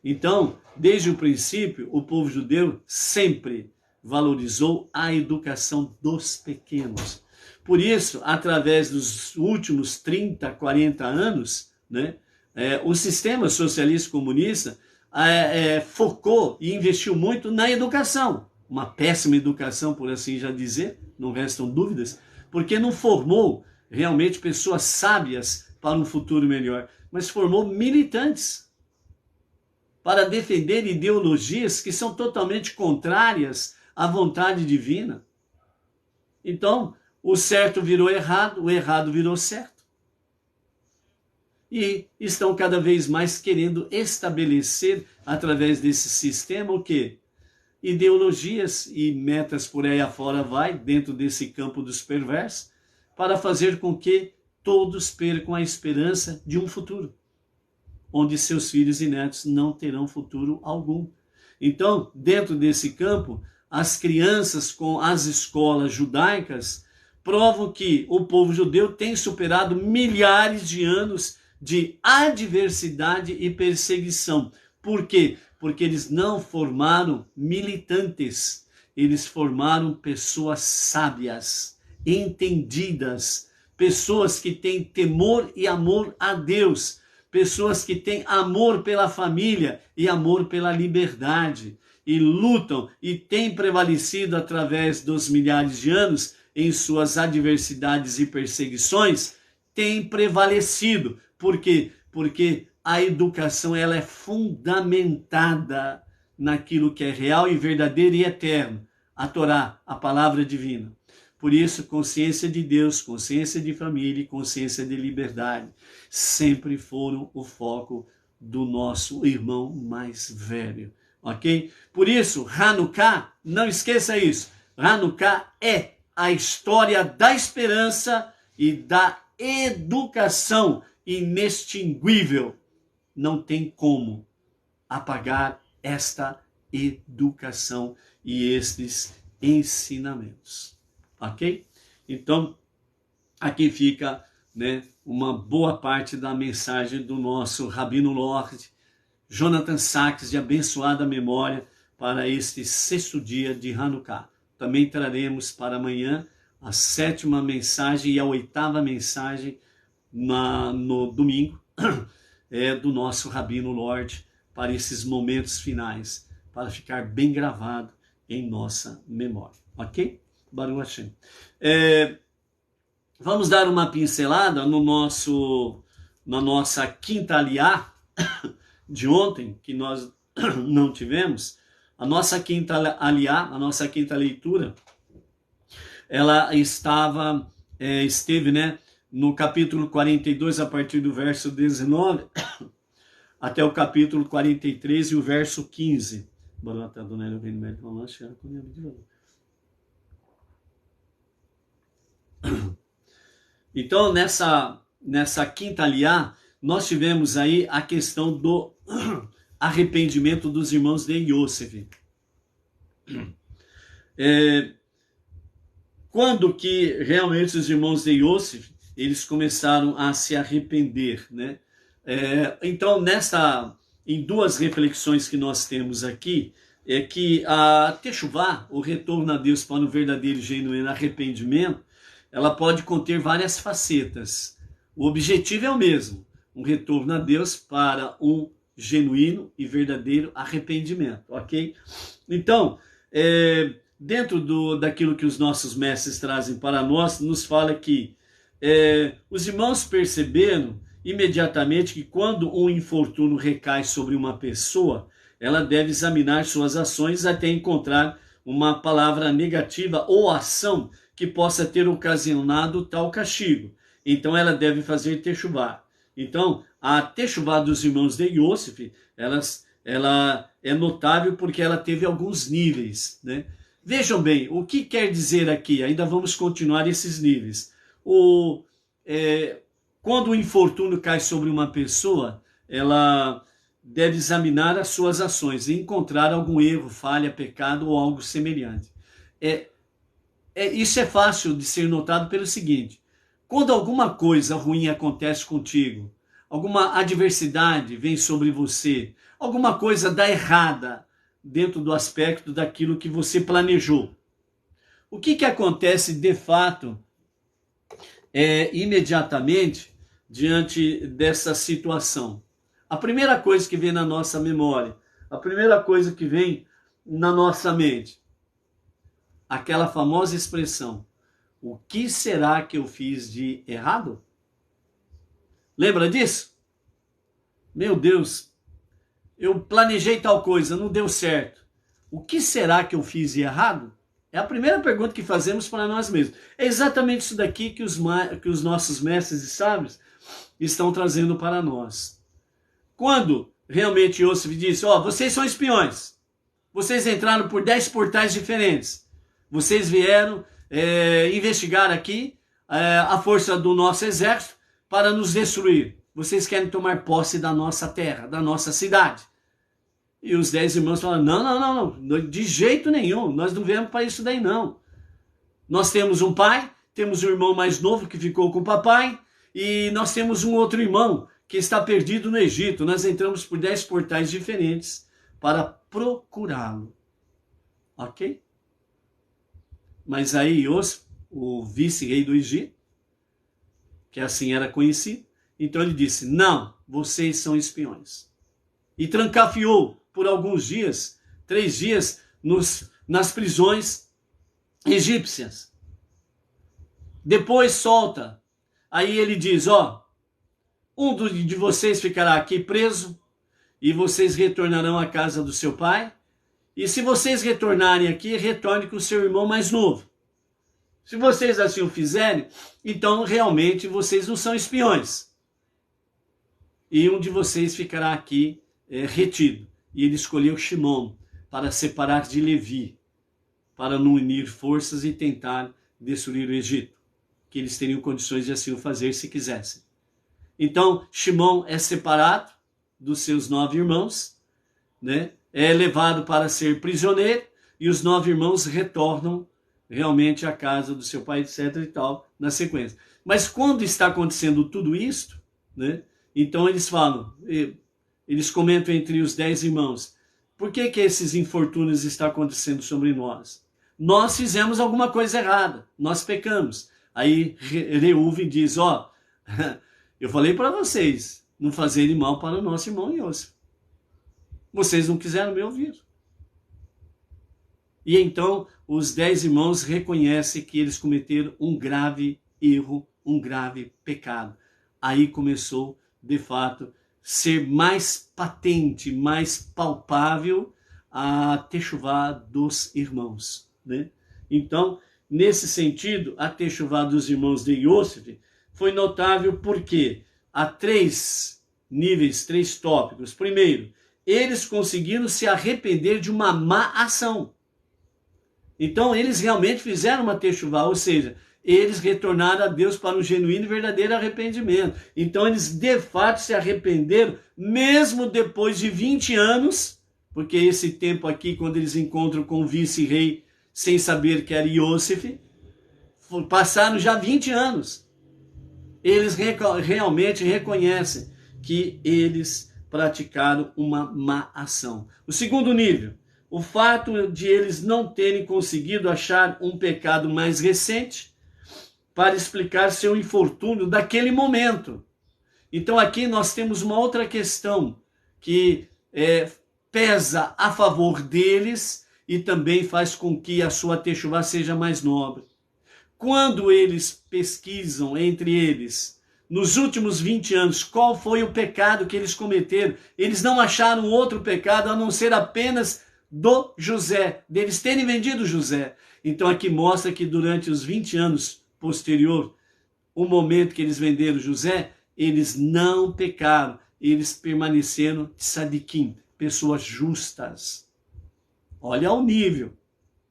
A: Então, desde o princípio, o povo judeu sempre valorizou a educação dos pequenos. Por isso, através dos últimos 30, 40 anos, né, o sistema socialista comunista focou e investiu muito na educação. Uma péssima educação, por assim já dizer, não restam dúvidas, porque não formou realmente pessoas sábias para um futuro melhor, mas formou militantes para defender ideologias que são totalmente contrárias à vontade divina. Então, o certo virou errado, o errado virou certo. E estão cada vez mais querendo estabelecer, através desse sistema, o quê? Ideologias e metas por aí afora vai, dentro desse campo dos perversos, para fazer com que todos percam a esperança de um futuro, onde seus filhos e netos não terão futuro algum. Então, dentro desse campo, as crianças com as escolas judaicas provam que o povo judeu tem superado milhares de anos de adversidade e perseguição. Por quê? Porque eles não formaram militantes, eles formaram pessoas sábias, entendidas, pessoas que têm temor e amor a Deus, pessoas que têm amor pela família e amor pela liberdade, e lutam e têm prevalecido através dos milhares de anos em suas adversidades e perseguições, têm prevalecido. Por quê? Porque a educação ela é fundamentada naquilo que é real e verdadeiro e eterno, a Torá, a palavra divina. Por isso, consciência de Deus, consciência de família e consciência de liberdade sempre foram o foco do nosso irmão mais velho, ok? Por isso, Hanukkah, não esqueça isso, Hanukkah é a história da esperança e da educação inextinguível. Não tem como apagar esta educação e estes ensinamentos. Ok? Então, aqui fica, né, uma boa parte da mensagem do nosso Rabino Lorde, Jonathan Sacks, de abençoada memória, para este 6º dia de Hanukkah. Também traremos para amanhã a 7ª mensagem e a 8ª mensagem no domingo, do nosso Rabino Lorde, para esses momentos finais, para ficar bem gravado em nossa memória. Ok? Baruch Hashem. Vamos dar uma pincelada na nossa quinta aliá de ontem, que nós não tivemos. A nossa quinta aliá, a nossa quinta leitura, ela esteve, né, no capítulo 42, a partir do verso 19, até o capítulo 43 e o verso 15. Então, nessa quinta aliá, nós tivemos aí a questão do arrependimento dos irmãos de Yosef. Quando que realmente os irmãos de Yosef, eles começaram a se arrepender, né? Então, em duas reflexões que nós temos aqui, é que a Teshuvá, o retorno a Deus para um verdadeiro e genuíno arrependimento, ela pode conter várias facetas. O objetivo é o mesmo, um retorno a Deus para um genuíno e verdadeiro arrependimento, ok? Então, dentro daquilo que os nossos mestres trazem para nós, nos fala que os irmãos perceberam imediatamente que quando um infortúnio recai sobre uma pessoa, ela deve examinar suas ações até encontrar uma palavra negativa ou ação que possa ter ocasionado tal castigo. Então ela deve fazer Teshuvá. Então a Teshuvá dos irmãos de Yosef, ela é notável porque ela teve alguns níveis, né? Vejam bem, o que quer dizer aqui? Ainda vamos continuar esses níveis. Quando o infortúnio cai sobre uma pessoa, ela deve examinar as suas ações e encontrar algum erro, falha, pecado ou algo semelhante. Isso é fácil de ser notado pelo seguinte: quando alguma coisa ruim acontece contigo, alguma adversidade vem sobre você, alguma coisa dá errada dentro do aspecto daquilo que você planejou, o que acontece de fato imediatamente diante dessa situação? A primeira coisa que vem na nossa memória, a primeira coisa que vem na nossa mente, aquela famosa expressão: O que será que eu fiz de errado? Lembra disso? Meu Deus, eu planejei tal coisa, não deu certo. O que será que eu fiz de errado? É a primeira pergunta que fazemos para nós mesmos. É exatamente isso daqui que os nossos mestres e sábios estão trazendo para nós. Quando realmente Yosef disse, vocês são espiões, vocês entraram por 10 portais diferentes, vocês vieram investigar aqui a força do nosso exército para nos destruir. Vocês querem tomar posse da nossa terra, da nossa cidade. E os 10 irmãos falaram, não, de jeito nenhum, nós não viemos para isso daí não. Nós temos um pai, temos um irmão mais novo que ficou com o papai, e nós temos um outro irmão que está perdido no Egito. Nós entramos por 10 portais diferentes para procurá-lo. Ok? Mas aí Yosef, o vice-rei do Egito, que assim era conhecido, então ele disse, não, vocês são espiões. E trancafiou por alguns dias, 3 dias, nas prisões egípcias. Depois solta. Aí ele diz, um de vocês ficará aqui preso e vocês retornarão à casa do seu pai. E se vocês retornarem aqui, retorne com o seu irmão mais novo. Se vocês assim o fizerem, então realmente vocês não são espiões. E um de vocês ficará aqui retido. E ele escolheu Shimon para separar de Levi, para não unir forças e tentar destruir o Egito, que eles teriam condições de assim o fazer se quisessem. Então, Shimon é separado dos seus 9 irmãos, né? É levado para ser prisioneiro, e os 9 irmãos retornam realmente à casa do seu pai, etc. e tal, na sequência. Mas quando está acontecendo tudo isto, né? Então eles falam, eles comentam entre os 10 irmãos, por que esses infortúnios estão acontecendo sobre nós? Nós fizemos alguma coisa errada, nós pecamos. Aí Reuven diz, eu falei para vocês não fazerem mal para o nosso irmão Yosef. Vocês não quiseram me ouvir. E então os 10 irmãos reconhecem que eles cometeram um grave erro, um grave pecado. Aí começou, de fato, ser mais patente, mais palpável a techuvá dos irmãos, né? Então, nesse sentido, a techuvá dos irmãos de Yosef foi notável porque há 3 níveis, 3 tópicos. Primeiro, eles conseguiram se arrepender de uma má ação. Então, eles realmente fizeram uma techuvá, ou seja, eles retornaram a Deus para um genuíno e verdadeiro arrependimento. Então, eles de fato se arrependeram, mesmo depois de 20 anos, porque esse tempo aqui, quando eles encontram com o vice-rei, sem saber que era Yosef, passaram já 20 anos. Eles realmente reconhecem que eles praticaram uma má ação. O segundo nível, o fato de eles não terem conseguido achar um pecado mais recente para explicar seu infortúnio daquele momento. Então aqui nós temos uma outra questão que pesa a favor deles e também faz com que a sua techuvá seja mais nobre. Quando eles pesquisam entre eles, nos últimos 20 anos, qual foi o pecado que eles cometeram, eles não acharam outro pecado a não ser apenas do José, deles terem vendido José. Então aqui mostra que durante os 20 anos posterior, o momento que eles venderam José, eles não pecaram, eles permaneceram tzadikim, pessoas justas. Olha o nível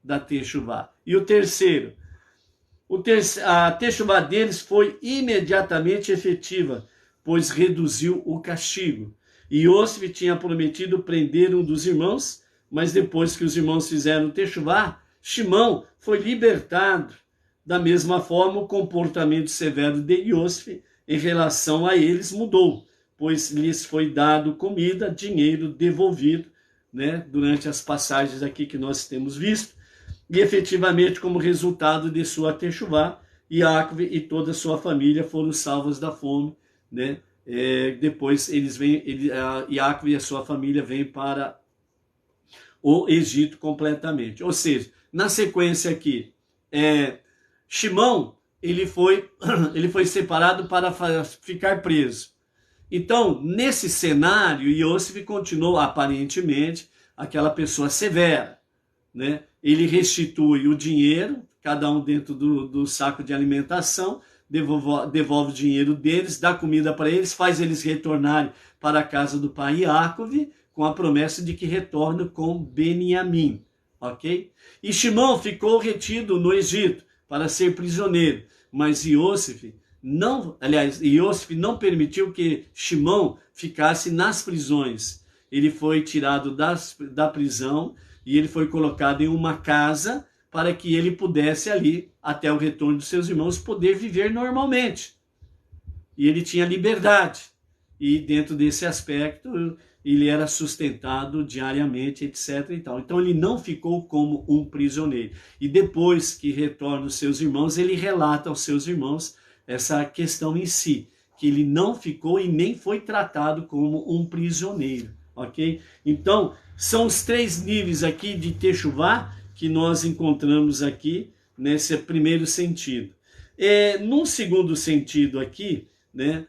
A: da techuvá. E o terceiro, a techuvá deles foi imediatamente efetiva, pois reduziu o castigo. E Yosef tinha prometido prender um dos irmãos, mas depois que os irmãos fizeram techuvá, Shimon foi libertado. Da mesma forma, o comportamento severo de Yosef em relação a eles mudou, pois lhes foi dado comida, dinheiro devolvido, né, durante as passagens aqui que nós temos visto, e efetivamente, como resultado de sua techuvá, Yaakov e toda a sua família foram salvos da fome, né? Depois Yaakov e a sua família vêm para o Egito completamente. Ou seja, na sequência aqui, Shimão, ele foi separado para ficar preso. Então, nesse cenário, Iosif continuou aparentemente aquela pessoa severa, né? Ele restitui o dinheiro, cada um dentro do saco de alimentação, devolve o dinheiro deles, dá comida para eles, faz eles retornarem para a casa do pai Yaakov, com a promessa de que retornam com Beniamim, ok? E Shimão ficou retido no Egito para ser prisioneiro, mas Iosif não permitiu que Shimão ficasse nas prisões. Ele foi tirado da prisão e ele foi colocado em uma casa para que ele pudesse ali, até o retorno dos seus irmãos, poder viver normalmente. E ele tinha liberdade. E dentro desse aspecto, ele era sustentado diariamente, etc. e tal. Então ele não ficou como um prisioneiro. E depois que retorna os seus irmãos, ele relata aos seus irmãos essa questão em si, que ele não ficou e nem foi tratado como um prisioneiro, ok? Então, são os 3 níveis aqui de Teshuvá que nós encontramos aqui nesse primeiro sentido. Num segundo sentido aqui, né,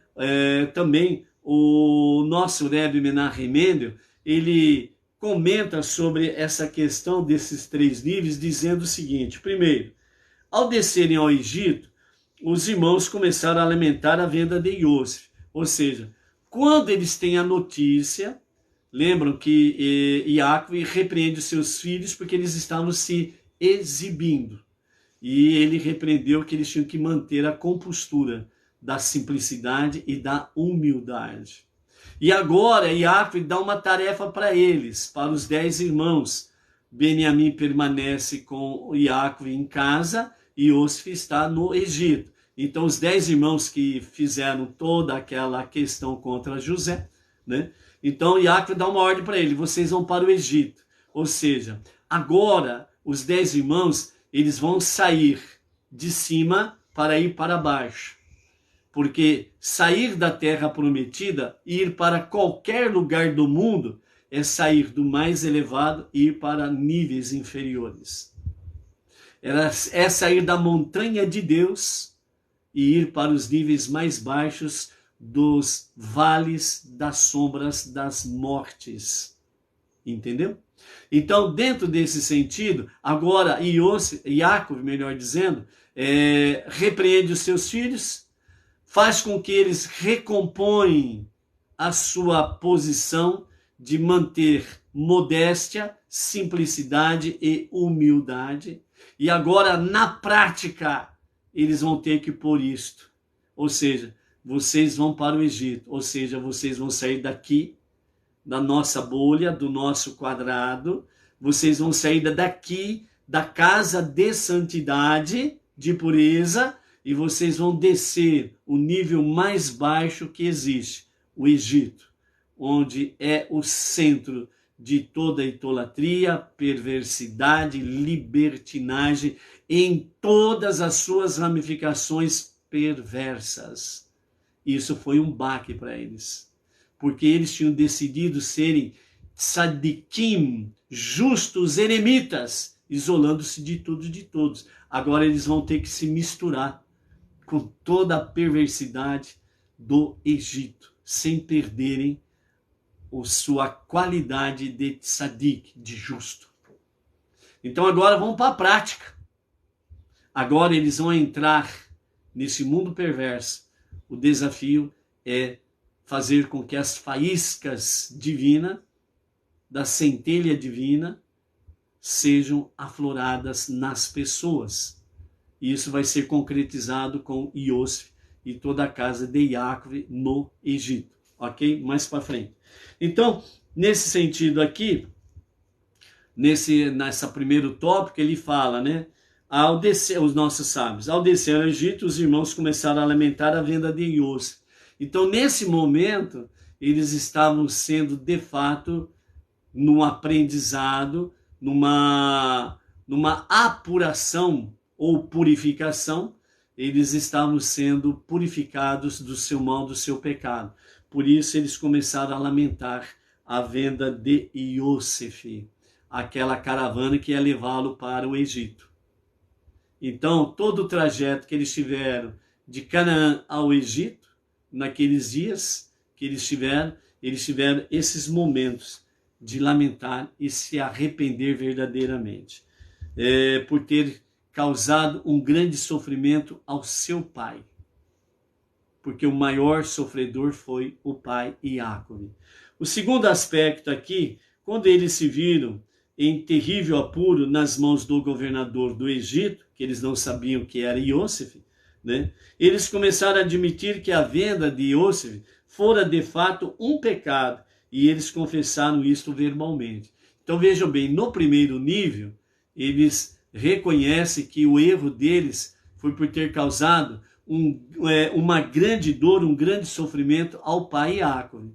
A: também o nosso Rebbe Menachem Mendel, ele comenta sobre essa questão desses 3 níveis, dizendo o seguinte: primeiro, ao descerem ao Egito, os irmãos começaram a lamentar a venda de Iosif. Ou seja, quando eles têm a notícia, lembram que Yaakov repreende os seus filhos porque eles estavam se exibindo. E ele repreendeu que eles tinham que manter a compostura da simplicidade e da humildade. E agora Yaakov dá uma tarefa para eles, para os 10 irmãos. Beniamim permanece com Yaakov em casa, e Iosif está no Egito. Então os 10 irmãos que fizeram toda aquela questão contra José, né? Então Yaakov dá uma ordem para ele: vocês vão para o Egito. Ou seja, agora os 10 irmãos, eles vão sair de cima para ir para baixo. Porque sair da terra prometida, ir para qualquer lugar do mundo, é sair do mais elevado e ir para níveis inferiores. É sair da montanha de Deus e ir para os níveis mais baixos dos vales das sombras das mortes. Entendeu? Então, dentro desse sentido, agora Yaakov, melhor dizendo, repreende os seus filhos, faz com que eles recompõem a sua posição de manter modéstia, simplicidade e humildade. E agora, na prática, eles vão ter que pôr isto. Ou seja, vocês vão para o Egito. Ou seja, vocês vão sair daqui, da nossa bolha, do nosso quadrado. Vocês vão sair daqui, da casa de santidade, de pureza, e vocês vão descer o nível mais baixo que existe, o Egito, onde é o centro de toda idolatria, perversidade, libertinagem, em todas as suas ramificações perversas. Isso foi um baque para eles, porque eles tinham decidido serem tzadikim, justos eremitas, isolando-se de tudo e de todos. Agora eles vão ter que se misturar com toda a perversidade do Egito, sem perderem sua qualidade de tzadik, de justo. Então agora vamos para a prática. Agora eles vão entrar nesse mundo perverso. O desafio é fazer com que as faíscas divinas, da centelha divina, sejam afloradas nas pessoas. E isso vai ser concretizado com Iosif e toda a casa de Yaakov no Egito. Ok? Mais para frente. Então, nesse sentido aqui, nessa primeiro tópico, ele fala, né? Ao descer, os nossos sábios, ao descer ao Egito, os irmãos começaram a lamentar a venda de Iosif. Então, nesse momento, eles estavam sendo, de fato, num aprendizado, numa apuração ou purificação, eles estavam sendo purificados do seu mal, do seu pecado. Por isso eles começaram a lamentar a venda de Iosif, aquela caravana que ia levá-lo para o Egito. Então, todo o trajeto que eles tiveram de Canaã ao Egito, naqueles dias que eles tiveram esses momentos de lamentar e se arrepender verdadeiramente, por ter causado um grande sofrimento ao seu pai. Porque o maior sofredor foi o pai Iácobe. O segundo aspecto aqui, quando eles se viram em terrível apuro nas mãos do governador do Egito, que eles não sabiam que era Iosif, né? Eles começaram a admitir que a venda de Iosif fora de fato um pecado, e eles confessaram isto verbalmente. Então vejam bem, no primeiro nível, eles reconhecem que o erro deles foi por ter causado uma grande dor, um grande sofrimento ao pai Iácobe.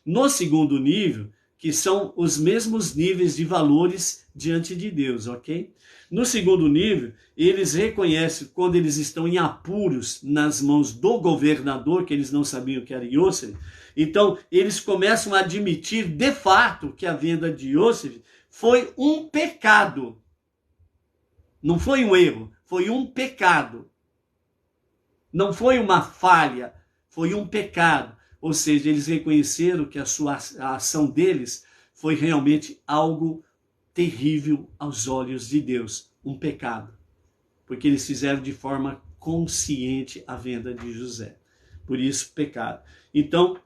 A: No segundo nível, que são os mesmos níveis de valores diante de Deus, ok? No segundo nível, eles reconhecem quando eles estão em apuros nas mãos do governador, que eles não sabiam que era Iosef. Então, eles começam a admitir de fato que a venda de Iosef foi um pecado. Não foi um erro, foi um pecado. Não foi uma falha, foi um pecado. Ou seja, eles reconheceram que a ação deles foi realmente algo terrível aos olhos de Deus, um pecado. Porque eles fizeram de forma consciente a venda de José. Por isso, pecado. Então,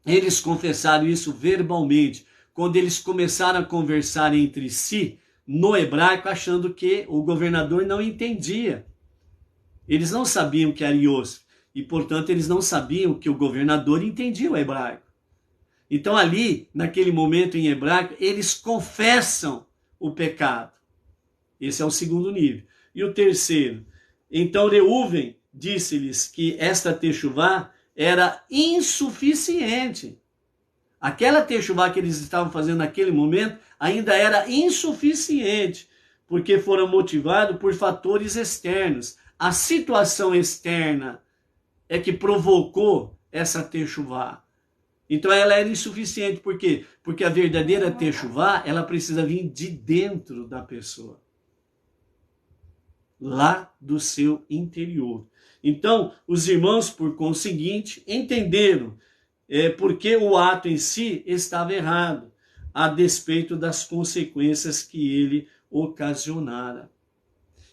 A: eles confessaram isso verbalmente, quando eles começaram a conversar entre si, no hebraico, achando que o governador não entendia. Eles não sabiam que era Iosif, e portanto eles não sabiam que o governador entendia o hebraico. Então ali, naquele momento em hebraico, eles confessam o pecado. Esse é o segundo nível. E o terceiro, então Reuven disse-lhes que esta techuvá era insuficiente. Aquela techuvá que eles estavam fazendo naquele momento ainda era insuficiente, porque foram motivados por fatores externos. A situação externa é que provocou essa techuvá. Então ela era insuficiente. Por quê? Porque a verdadeira techuvá, ela precisa vir de dentro da pessoa. Lá do seu interior. Então, os irmãos, por conseguinte, entenderam porque o ato em si estava errado, a despeito das consequências que ele ocasionara.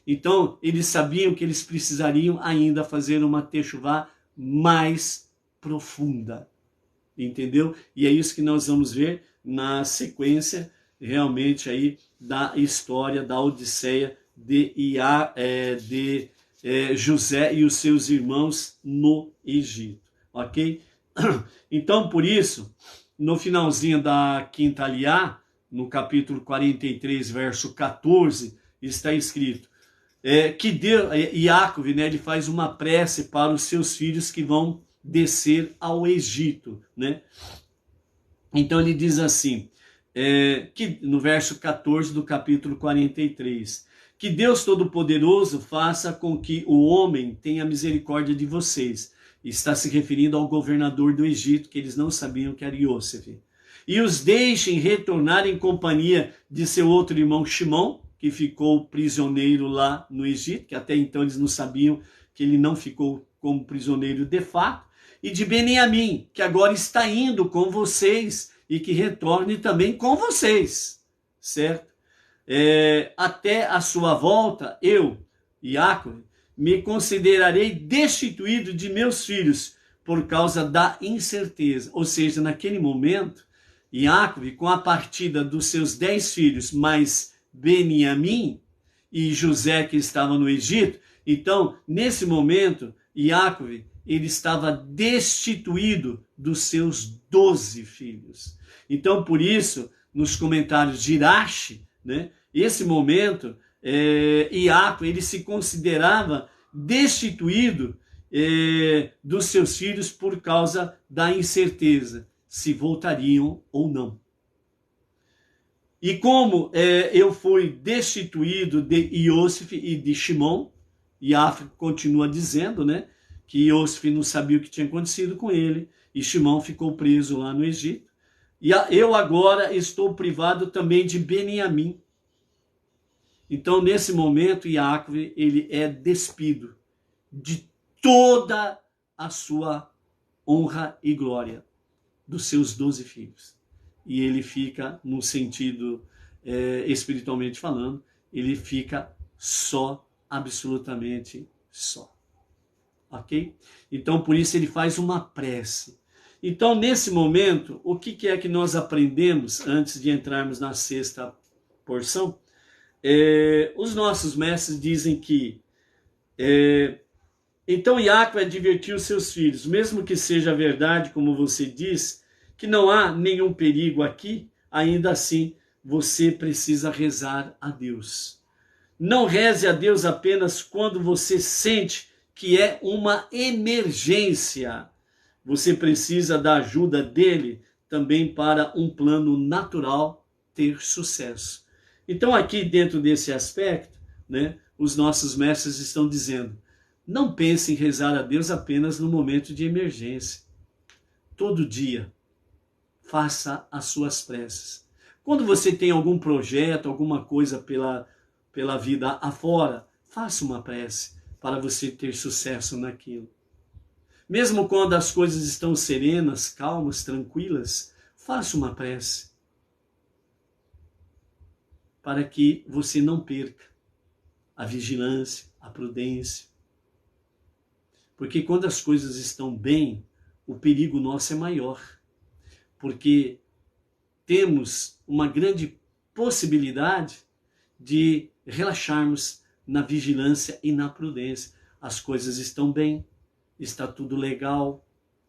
A: Então, eles sabiam que eles precisariam ainda fazer uma techuvá mais profunda. Entendeu? E é isso que nós vamos ver na sequência, realmente, aí, da história da Odisseia de José e os seus irmãos no Egito. Ok? Então, por isso, no finalzinho da quinta aliá, no capítulo 43, verso 14, está escrito que Deus, Iácobe, né, ele faz uma prece para os seus filhos que vão descer ao Egito, né? Então ele diz assim, que no verso 14 do capítulo 43, que Deus Todo-Poderoso faça com que o homem tenha misericórdia de vocês. Está se referindo ao governador do Egito, que eles não sabiam que era Iosef. E os deixem retornar em companhia de seu outro irmão Shimon, que ficou prisioneiro lá no Egito, que até então eles não sabiam que ele não ficou como prisioneiro de fato, e de Beniamim, que agora está indo com vocês e que retorne também com vocês, certo? Até a sua volta, eu, Iácobe, me considerarei destituído de meus filhos por causa da incerteza. Ou seja, naquele momento, Iácobe, com a partida dos seus 10 filhos, mais Beniamim e José, que estava no Egito, então, nesse momento, Iácobe, ele estava destituído dos seus 12 filhos. Então, por isso, nos comentários de Irache, né, esse momento, Iácobe, ele se considerava destituído dos seus filhos por causa da incerteza, se voltariam ou não. E como eu fui destituído de Iosif e de Shimon, Iácobe continua dizendo, né, que Iosif não sabia o que tinha acontecido com ele, e Shimon ficou preso lá no Egito. E eu agora estou privado também de Beniamim. Então, nesse momento, Iacove, ele é despido de toda a sua honra e glória dos seus 12 filhos. E ele fica, no sentido espiritualmente falando, ele fica só, absolutamente só. Ok? Então, por isso ele faz uma prece. Então, nesse momento, o que é que nós aprendemos antes de entrarmos na sexta porção? Os nossos mestres dizem que então Iacove advertiu seus filhos, mesmo que seja verdade, como você diz, que não há nenhum perigo aqui, ainda assim você precisa rezar a Deus. Não reze a Deus apenas quando você sente que é uma emergência. Você precisa da ajuda dele também para um plano natural ter sucesso. Então aqui dentro desse aspecto, né, os nossos mestres estão dizendo, não pense em rezar a Deus apenas no momento de emergência. Todo dia, faça as suas preces. Quando você tem algum projeto, alguma coisa pela vida afora, faça uma prece para você ter sucesso naquilo. Mesmo quando as coisas estão serenas, calmas, tranquilas, faça uma prece para que você não perca a vigilância, a prudência. Porque quando as coisas estão bem, o perigo nosso é maior. Porque temos uma grande possibilidade de relaxarmos na vigilância e na prudência. As coisas estão bem, está tudo legal.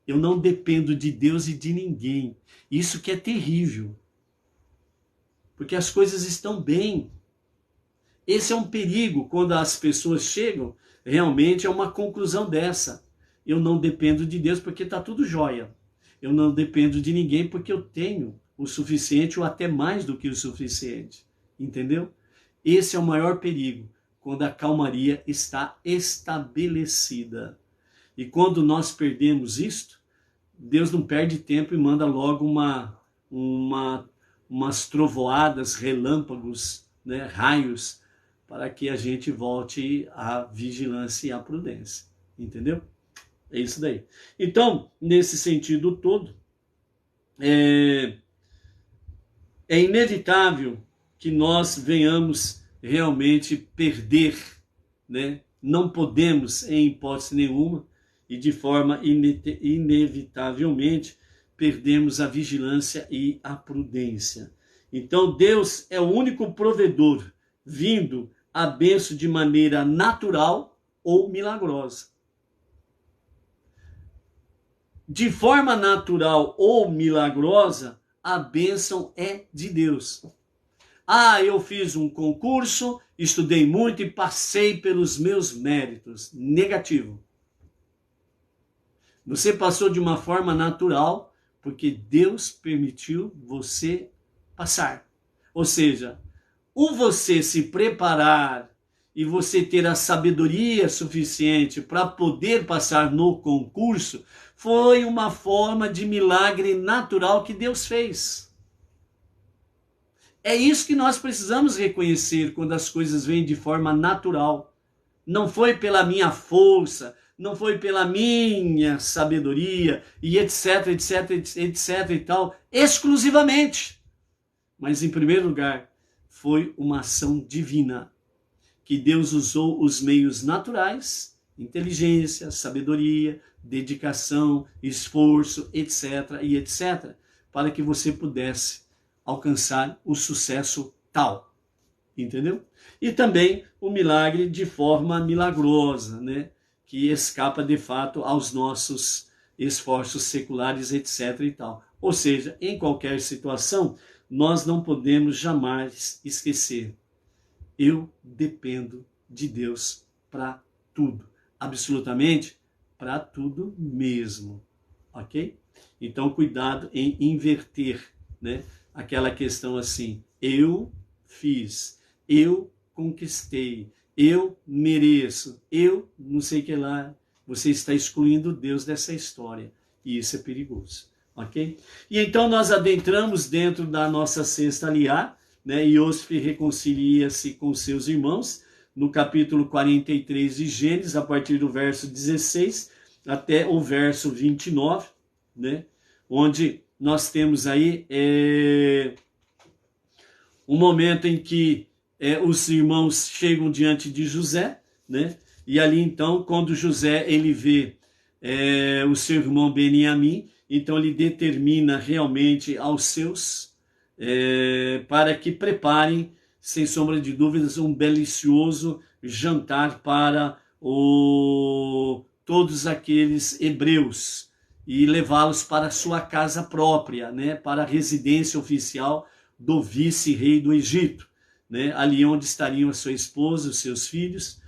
A: Eu não dependo de Deus e de ninguém. Isso que é terrível. Porque as coisas estão bem. Esse é um perigo quando as pessoas chegam realmente a uma conclusão dessa. Eu não dependo de Deus porque está tudo jóia. Eu não dependo de ninguém porque eu tenho o suficiente ou até mais do que o suficiente. Entendeu? Esse é o maior perigo, quando a calmaria está estabelecida. E quando nós perdemos isto, Deus não perde tempo e manda logo umas trovoadas, relâmpagos, né, raios, para que a gente volte à vigilância e à prudência. Entendeu? É isso daí. Então, nesse sentido todo, é inevitável que nós venhamos realmente perder, né? Não podemos, em hipótese nenhuma, e de forma inevitavelmente, perdemos a vigilância e a prudência. Então, Deus é o único provedor, vindo a bênção de maneira natural ou milagrosa. De forma natural ou milagrosa, a bênção é de Deus. Ah, eu fiz um concurso, estudei muito e passei pelos meus méritos. Negativo. Você passou de uma forma natural, porque Deus permitiu você passar. Ou seja, o você se preparar e você ter a sabedoria suficiente para poder passar no concurso, foi uma forma de milagre natural que Deus fez. É isso que nós precisamos reconhecer quando as coisas vêm de forma natural. Não foi pela minha força, não foi pela minha sabedoria e etc, etc, etc e tal, exclusivamente. Mas em primeiro lugar, foi uma ação divina, que Deus usou os meios naturais, inteligência, sabedoria, dedicação, esforço, etc e etc, para que você pudesse alcançar o sucesso tal, entendeu? E também o milagre de forma milagrosa, né? Que escapa de fato aos nossos esforços seculares, etc e tal. Ou seja, em qualquer situação, nós não podemos jamais esquecer, eu dependo de Deus para tudo, absolutamente para tudo mesmo, ok? Então cuidado em inverter, né? Aquela questão assim, eu fiz, eu conquistei, eu mereço, eu não sei o que lá. Você está excluindo Deus dessa história e isso é perigoso, ok? E então nós adentramos dentro da nossa sexta aliá, né? Iosif reconcilia-se com seus irmãos, no capítulo 43 de Gênesis, a partir do verso 16 até o verso 29, né? Onde nós temos aí um momento em que os irmãos chegam diante de José, né? E ali então, quando José ele vê o seu irmão Beniamim, então ele determina realmente aos seus para que preparem, sem sombra de dúvidas, um delicioso jantar para todos aqueles hebreus e levá-los para sua casa própria, né? Para a residência oficial do vice-rei do Egito, né? Ali onde estariam a sua esposa, os seus filhos,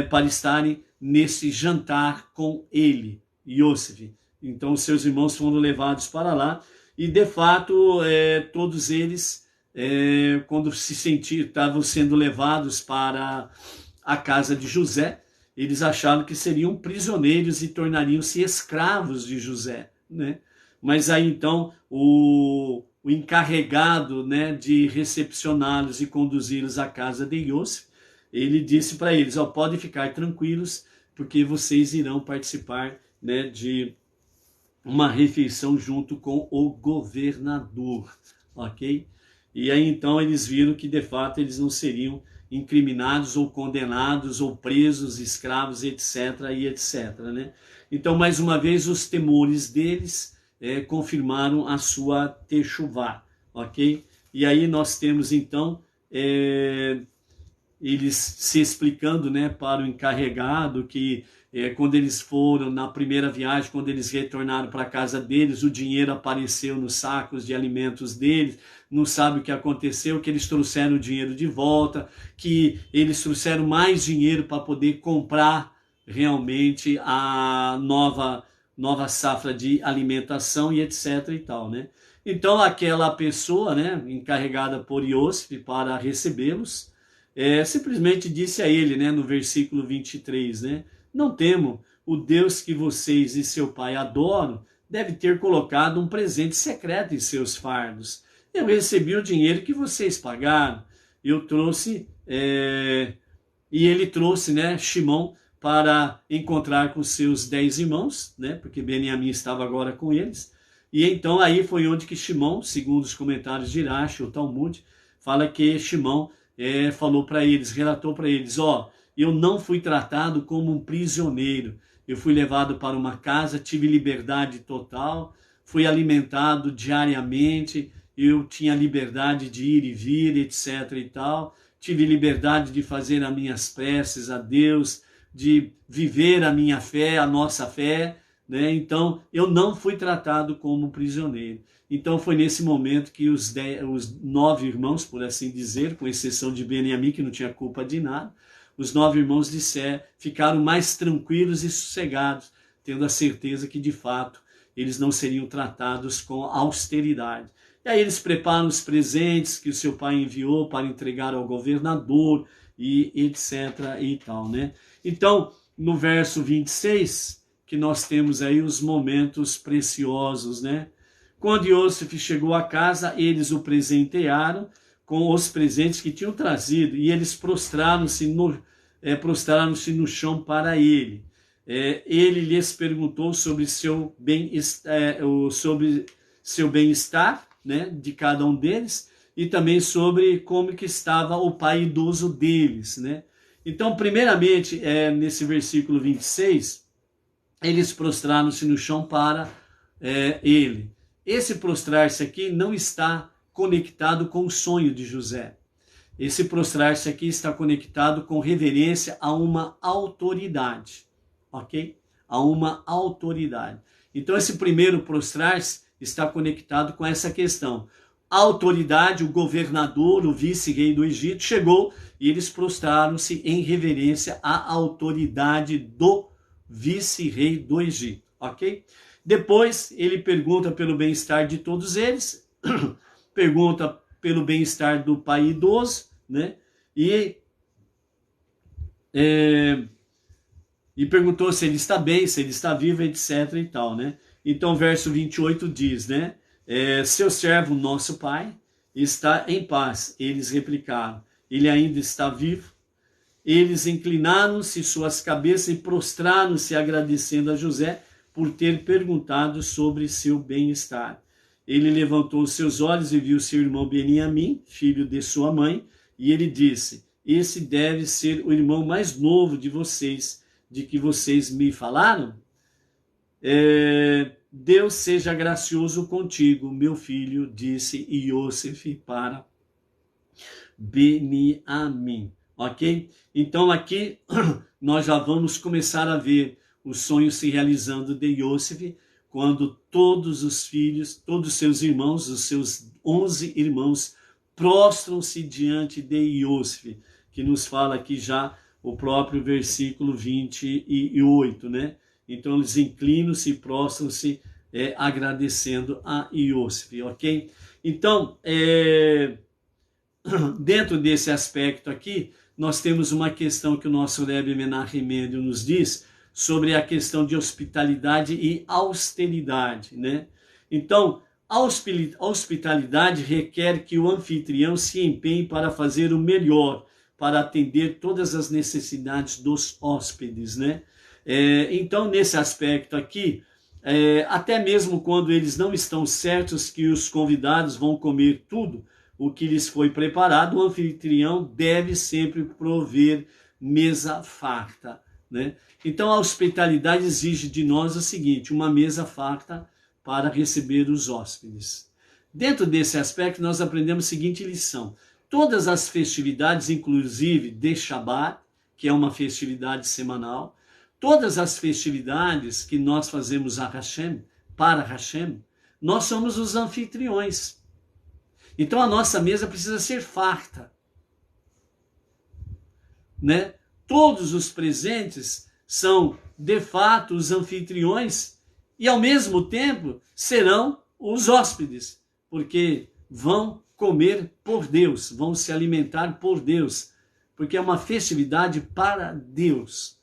A: para estarem nesse jantar com ele, Iosif. Então os seus irmãos foram levados para lá e de fato todos eles, quando se sentiram, estavam sendo levados para a casa de José, eles acharam que seriam prisioneiros e tornariam-se escravos de José, né? Mas aí então o encarregado, né, de recepcioná-los e conduzi-los à casa de Iosif, ele disse para eles: podem ficar tranquilos, porque vocês irão participar, né, de uma refeição junto com o governador, ok? E aí então eles viram que de fato eles não seriam incriminados ou condenados ou presos, escravos, etc. e etc. Né? Então, mais uma vez, os temores deles confirmaram a sua techuvá, ok? E aí nós temos então eles se explicando, né, para o encarregado que quando eles foram na primeira viagem, quando eles retornaram para a casa deles, o dinheiro apareceu nos sacos de alimentos deles, não sabe o que aconteceu, que eles trouxeram o dinheiro de volta, que eles trouxeram mais dinheiro para poder comprar realmente a nova safra de alimentação e etc e tal, né? Então aquela pessoa, né, encarregada por Iosif para recebê-los, simplesmente disse a ele, né, no versículo 23, né, não temo, o Deus que vocês e seu pai adoram deve ter colocado um presente secreto em seus fardos. Eu recebi o dinheiro que vocês pagaram. Eu trouxe, e ele trouxe, né, Shimon para encontrar com seus 10 irmãos, né, porque Beniamim estava agora com eles. E então aí foi onde que Shimon, segundo os comentários de Irache, o Talmud, fala que Shimon falou para eles, relatou para eles: eu não fui tratado como um prisioneiro, eu fui levado para uma casa, tive liberdade total, fui alimentado diariamente, eu tinha liberdade de ir e vir, etc e tal, tive liberdade de fazer as minhas preces a Deus, de viver a minha fé, a nossa fé, né? Então eu não fui tratado como um prisioneiro. Então foi nesse momento que os 9 irmãos, por assim dizer, com exceção de Beniamim, que não tinha culpa de nada, os 9 irmãos ficaram mais tranquilos e sossegados, tendo a certeza que de fato eles não seriam tratados com austeridade. E aí eles preparam os presentes que o seu pai enviou para entregar ao governador e etc e tal, né? Então, no verso 26, que nós temos aí os momentos preciosos, né? Quando Iosif chegou à casa, eles o presentearam com os presentes que tinham trazido, e eles prostraram-se no chão para ele. Ele lhes perguntou sobre seu bem-estar, né, de cada um deles, e também sobre como que estava o pai idoso deles, né? Então, primeiramente, nesse versículo 26, eles prostraram-se no chão para ele. Esse prostrar-se aqui não está conectado com o sonho de José. Esse prostrar-se aqui está conectado com reverência a uma autoridade, ok? A uma autoridade. Então esse primeiro prostrar-se está conectado com essa questão. A autoridade, o governador, o vice-rei do Egito chegou e eles prostraram-se em reverência à autoridade do vice-rei do Egito, ok? Depois ele pergunta pelo bem-estar de todos eles, pergunta pelo bem-estar do pai idoso, né? E perguntou se ele está bem, se ele está vivo, etc e tal, né? Então, verso 28 diz, né? Seu servo, nosso pai, está em paz. Eles replicaram: ele ainda está vivo. Eles inclinaram-se suas cabeças e prostraram-se agradecendo a José por ter perguntado sobre seu bem-estar. Ele levantou seus olhos e viu seu irmão Beniamim, filho de sua mãe, e ele disse: esse deve ser o irmão mais novo de vocês, de que vocês me falaram? Deus seja gracioso contigo, meu filho, disse Iosef para Beniamim. Ok? Então aqui nós já vamos começar a ver o sonho se realizando de Iosef, quando todos os filhos, todos os seus irmãos, os seus 11 irmãos, prostram-se diante de Iosef, que nos fala aqui já o próprio versículo 28, né? Então eles inclinam-se e prostram-se agradecendo a Iosef, ok? Então, dentro desse aspecto aqui, nós temos uma questão que o nosso Rebbe Menachem Mendel nos diz sobre a questão de hospitalidade e austeridade, né? Então, a hospitalidade requer que o anfitrião se empenhe para fazer o melhor, para atender todas as necessidades dos hóspedes, né? Então, nesse aspecto aqui, até mesmo quando eles não estão certos que os convidados vão comer tudo o que lhes foi preparado, o anfitrião deve sempre prover mesa farta, né? Então a hospitalidade exige de nós o seguinte: uma mesa farta para receber os hóspedes. Dentro desse aspecto nós aprendemos a seguinte lição: todas as festividades, inclusive de Shabat, que é uma festividade semanal, todas as festividades que nós fazemos a Hashem, para Hashem, nós somos os anfitriões. Então a nossa mesa precisa ser farta, né? Todos os presentes são, de fato, os anfitriões e, ao mesmo tempo, serão os hóspedes, porque vão comer por Deus, vão se alimentar por Deus, porque é uma festividade para Deus.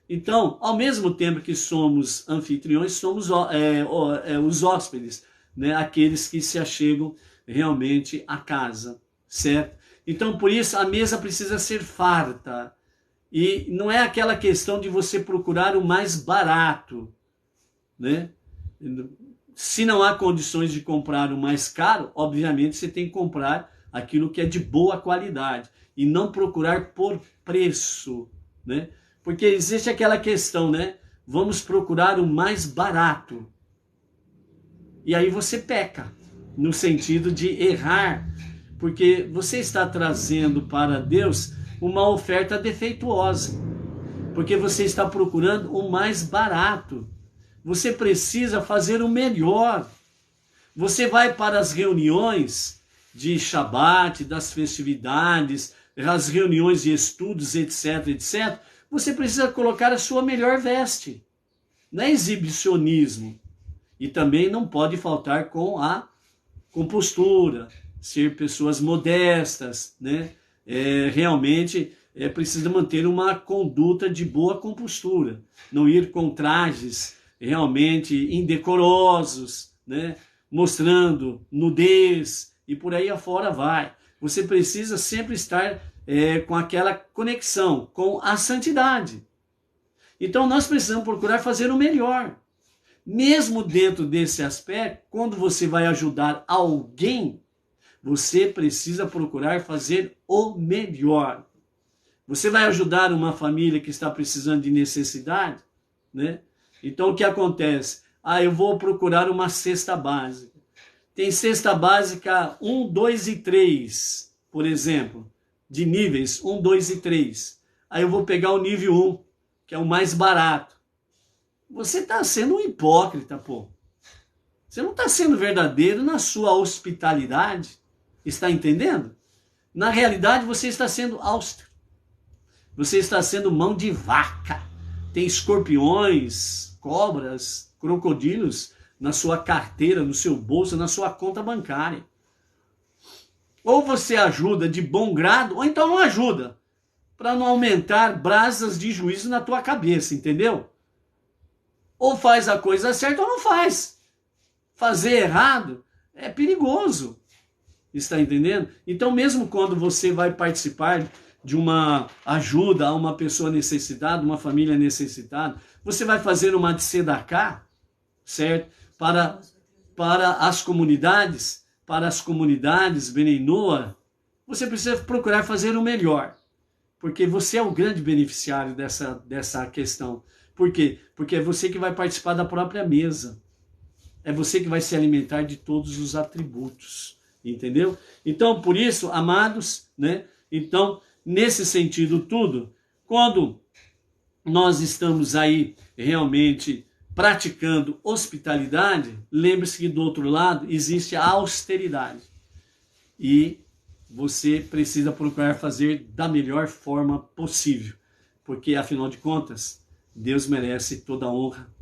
A: Então, ao mesmo tempo que somos anfitriões, somos os hóspedes, né? Aqueles que se achegam realmente a casa, certo? Então, por isso, a mesa precisa ser farta. E não é aquela questão de você procurar o mais barato, né? Se não há condições de comprar o mais caro, obviamente você tem que comprar aquilo que é de boa qualidade e não procurar por preço, né? Porque existe aquela questão, né? Vamos procurar o mais barato. E aí você peca, no sentido de errar, porque você está trazendo para Deus uma oferta defeituosa, porque você está procurando o mais barato. Você precisa fazer o melhor. Você vai para as reuniões de Shabat, das festividades, as reuniões de estudos, etc, etc. Você precisa colocar a sua melhor veste. Não é exibicionismo. E também não pode faltar com a compostura, ser pessoas modestas, né? Realmente precisa manter uma conduta de boa compostura, não ir com trajes realmente indecorosos, né? Mostrando nudez e por aí afora vai. Você precisa sempre estar com aquela conexão com a santidade. Então nós precisamos procurar fazer o melhor. Mesmo dentro desse aspecto, quando você vai ajudar alguém, você precisa procurar fazer o melhor. Você vai ajudar uma família que está precisando de necessidade, né? Então o que acontece? Eu vou procurar uma cesta básica. Tem cesta básica 1, 2 e 3, por exemplo, de níveis 1, 2 e 3. Aí eu vou pegar o nível 1, que é o mais barato. Você está sendo um hipócrita, pô. Você não está sendo verdadeiro na sua hospitalidade. Está entendendo? Na realidade, você está sendo austero. Você está sendo mão de vaca. Tem escorpiões, cobras, crocodilos na sua carteira, no seu bolso, na sua conta bancária. Ou você ajuda de bom grado, ou então não ajuda, para não aumentar brasas de juízo na tua cabeça, entendeu? Ou faz a coisa certa ou não faz. Fazer errado é perigoso. Está entendendo? Então, mesmo quando você vai participar de uma ajuda a uma pessoa necessitada, uma família necessitada, você vai fazer uma tzedakah, certo? Para as comunidades, Benei Noach, você precisa procurar fazer o melhor, porque você é o grande beneficiário dessa questão. Por quê? Porque é você que vai participar da própria mesa, é você que vai se alimentar de todos os atributos, entendeu? Então, por isso, amados, né? Então, nesse sentido tudo, quando nós estamos aí realmente praticando hospitalidade, lembre-se que do outro lado existe a austeridade. E você precisa procurar fazer da melhor forma possível, porque afinal de contas, Deus merece toda a honra,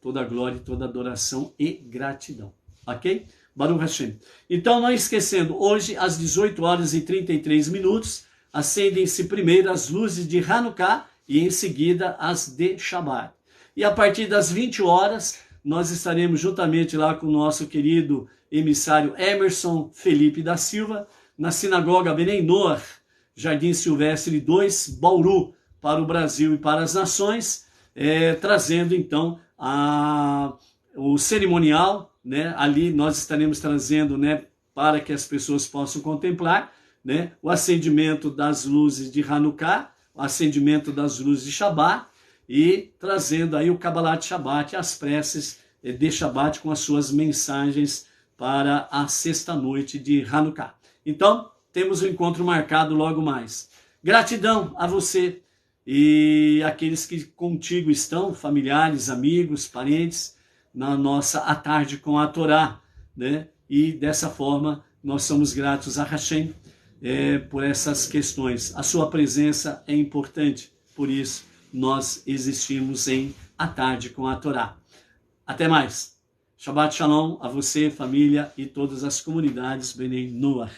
A: toda a glória, toda a adoração e gratidão. Ok? Baruch Hashem. Então, não esquecendo, hoje às 18 horas e 33 minutos, acendem-se primeiro as luzes de Hanukkah e em seguida as de Shabbat. E a partir das 20 horas, nós estaremos juntamente lá com o nosso querido emissário Emerson Felipe da Silva, na Sinagoga Benei Noach, Jardim Silvestre 2, Bauru, para o Brasil e para as nações, trazendo então o cerimonial, né? Ali nós estaremos trazendo, né, para que as pessoas possam contemplar, né, o acendimento das luzes de Hanukkah, o acendimento das luzes de Shabbat, e trazendo aí o Kabbalat Shabbat, as preces de Shabbat com as suas mensagens para a sexta-noite de Hanukkah. Então, temos um encontro marcado logo mais. Gratidão a você e aqueles que contigo estão, familiares, amigos, parentes, na nossa A Tarde com a Torá, né? E dessa forma, nós somos gratos a Hashem por essas questões. A sua presença é importante, por isso, nós existimos em A Tarde com a Torá. Até mais. Shabbat Shalom a você, família e todas as comunidades Benei Noach.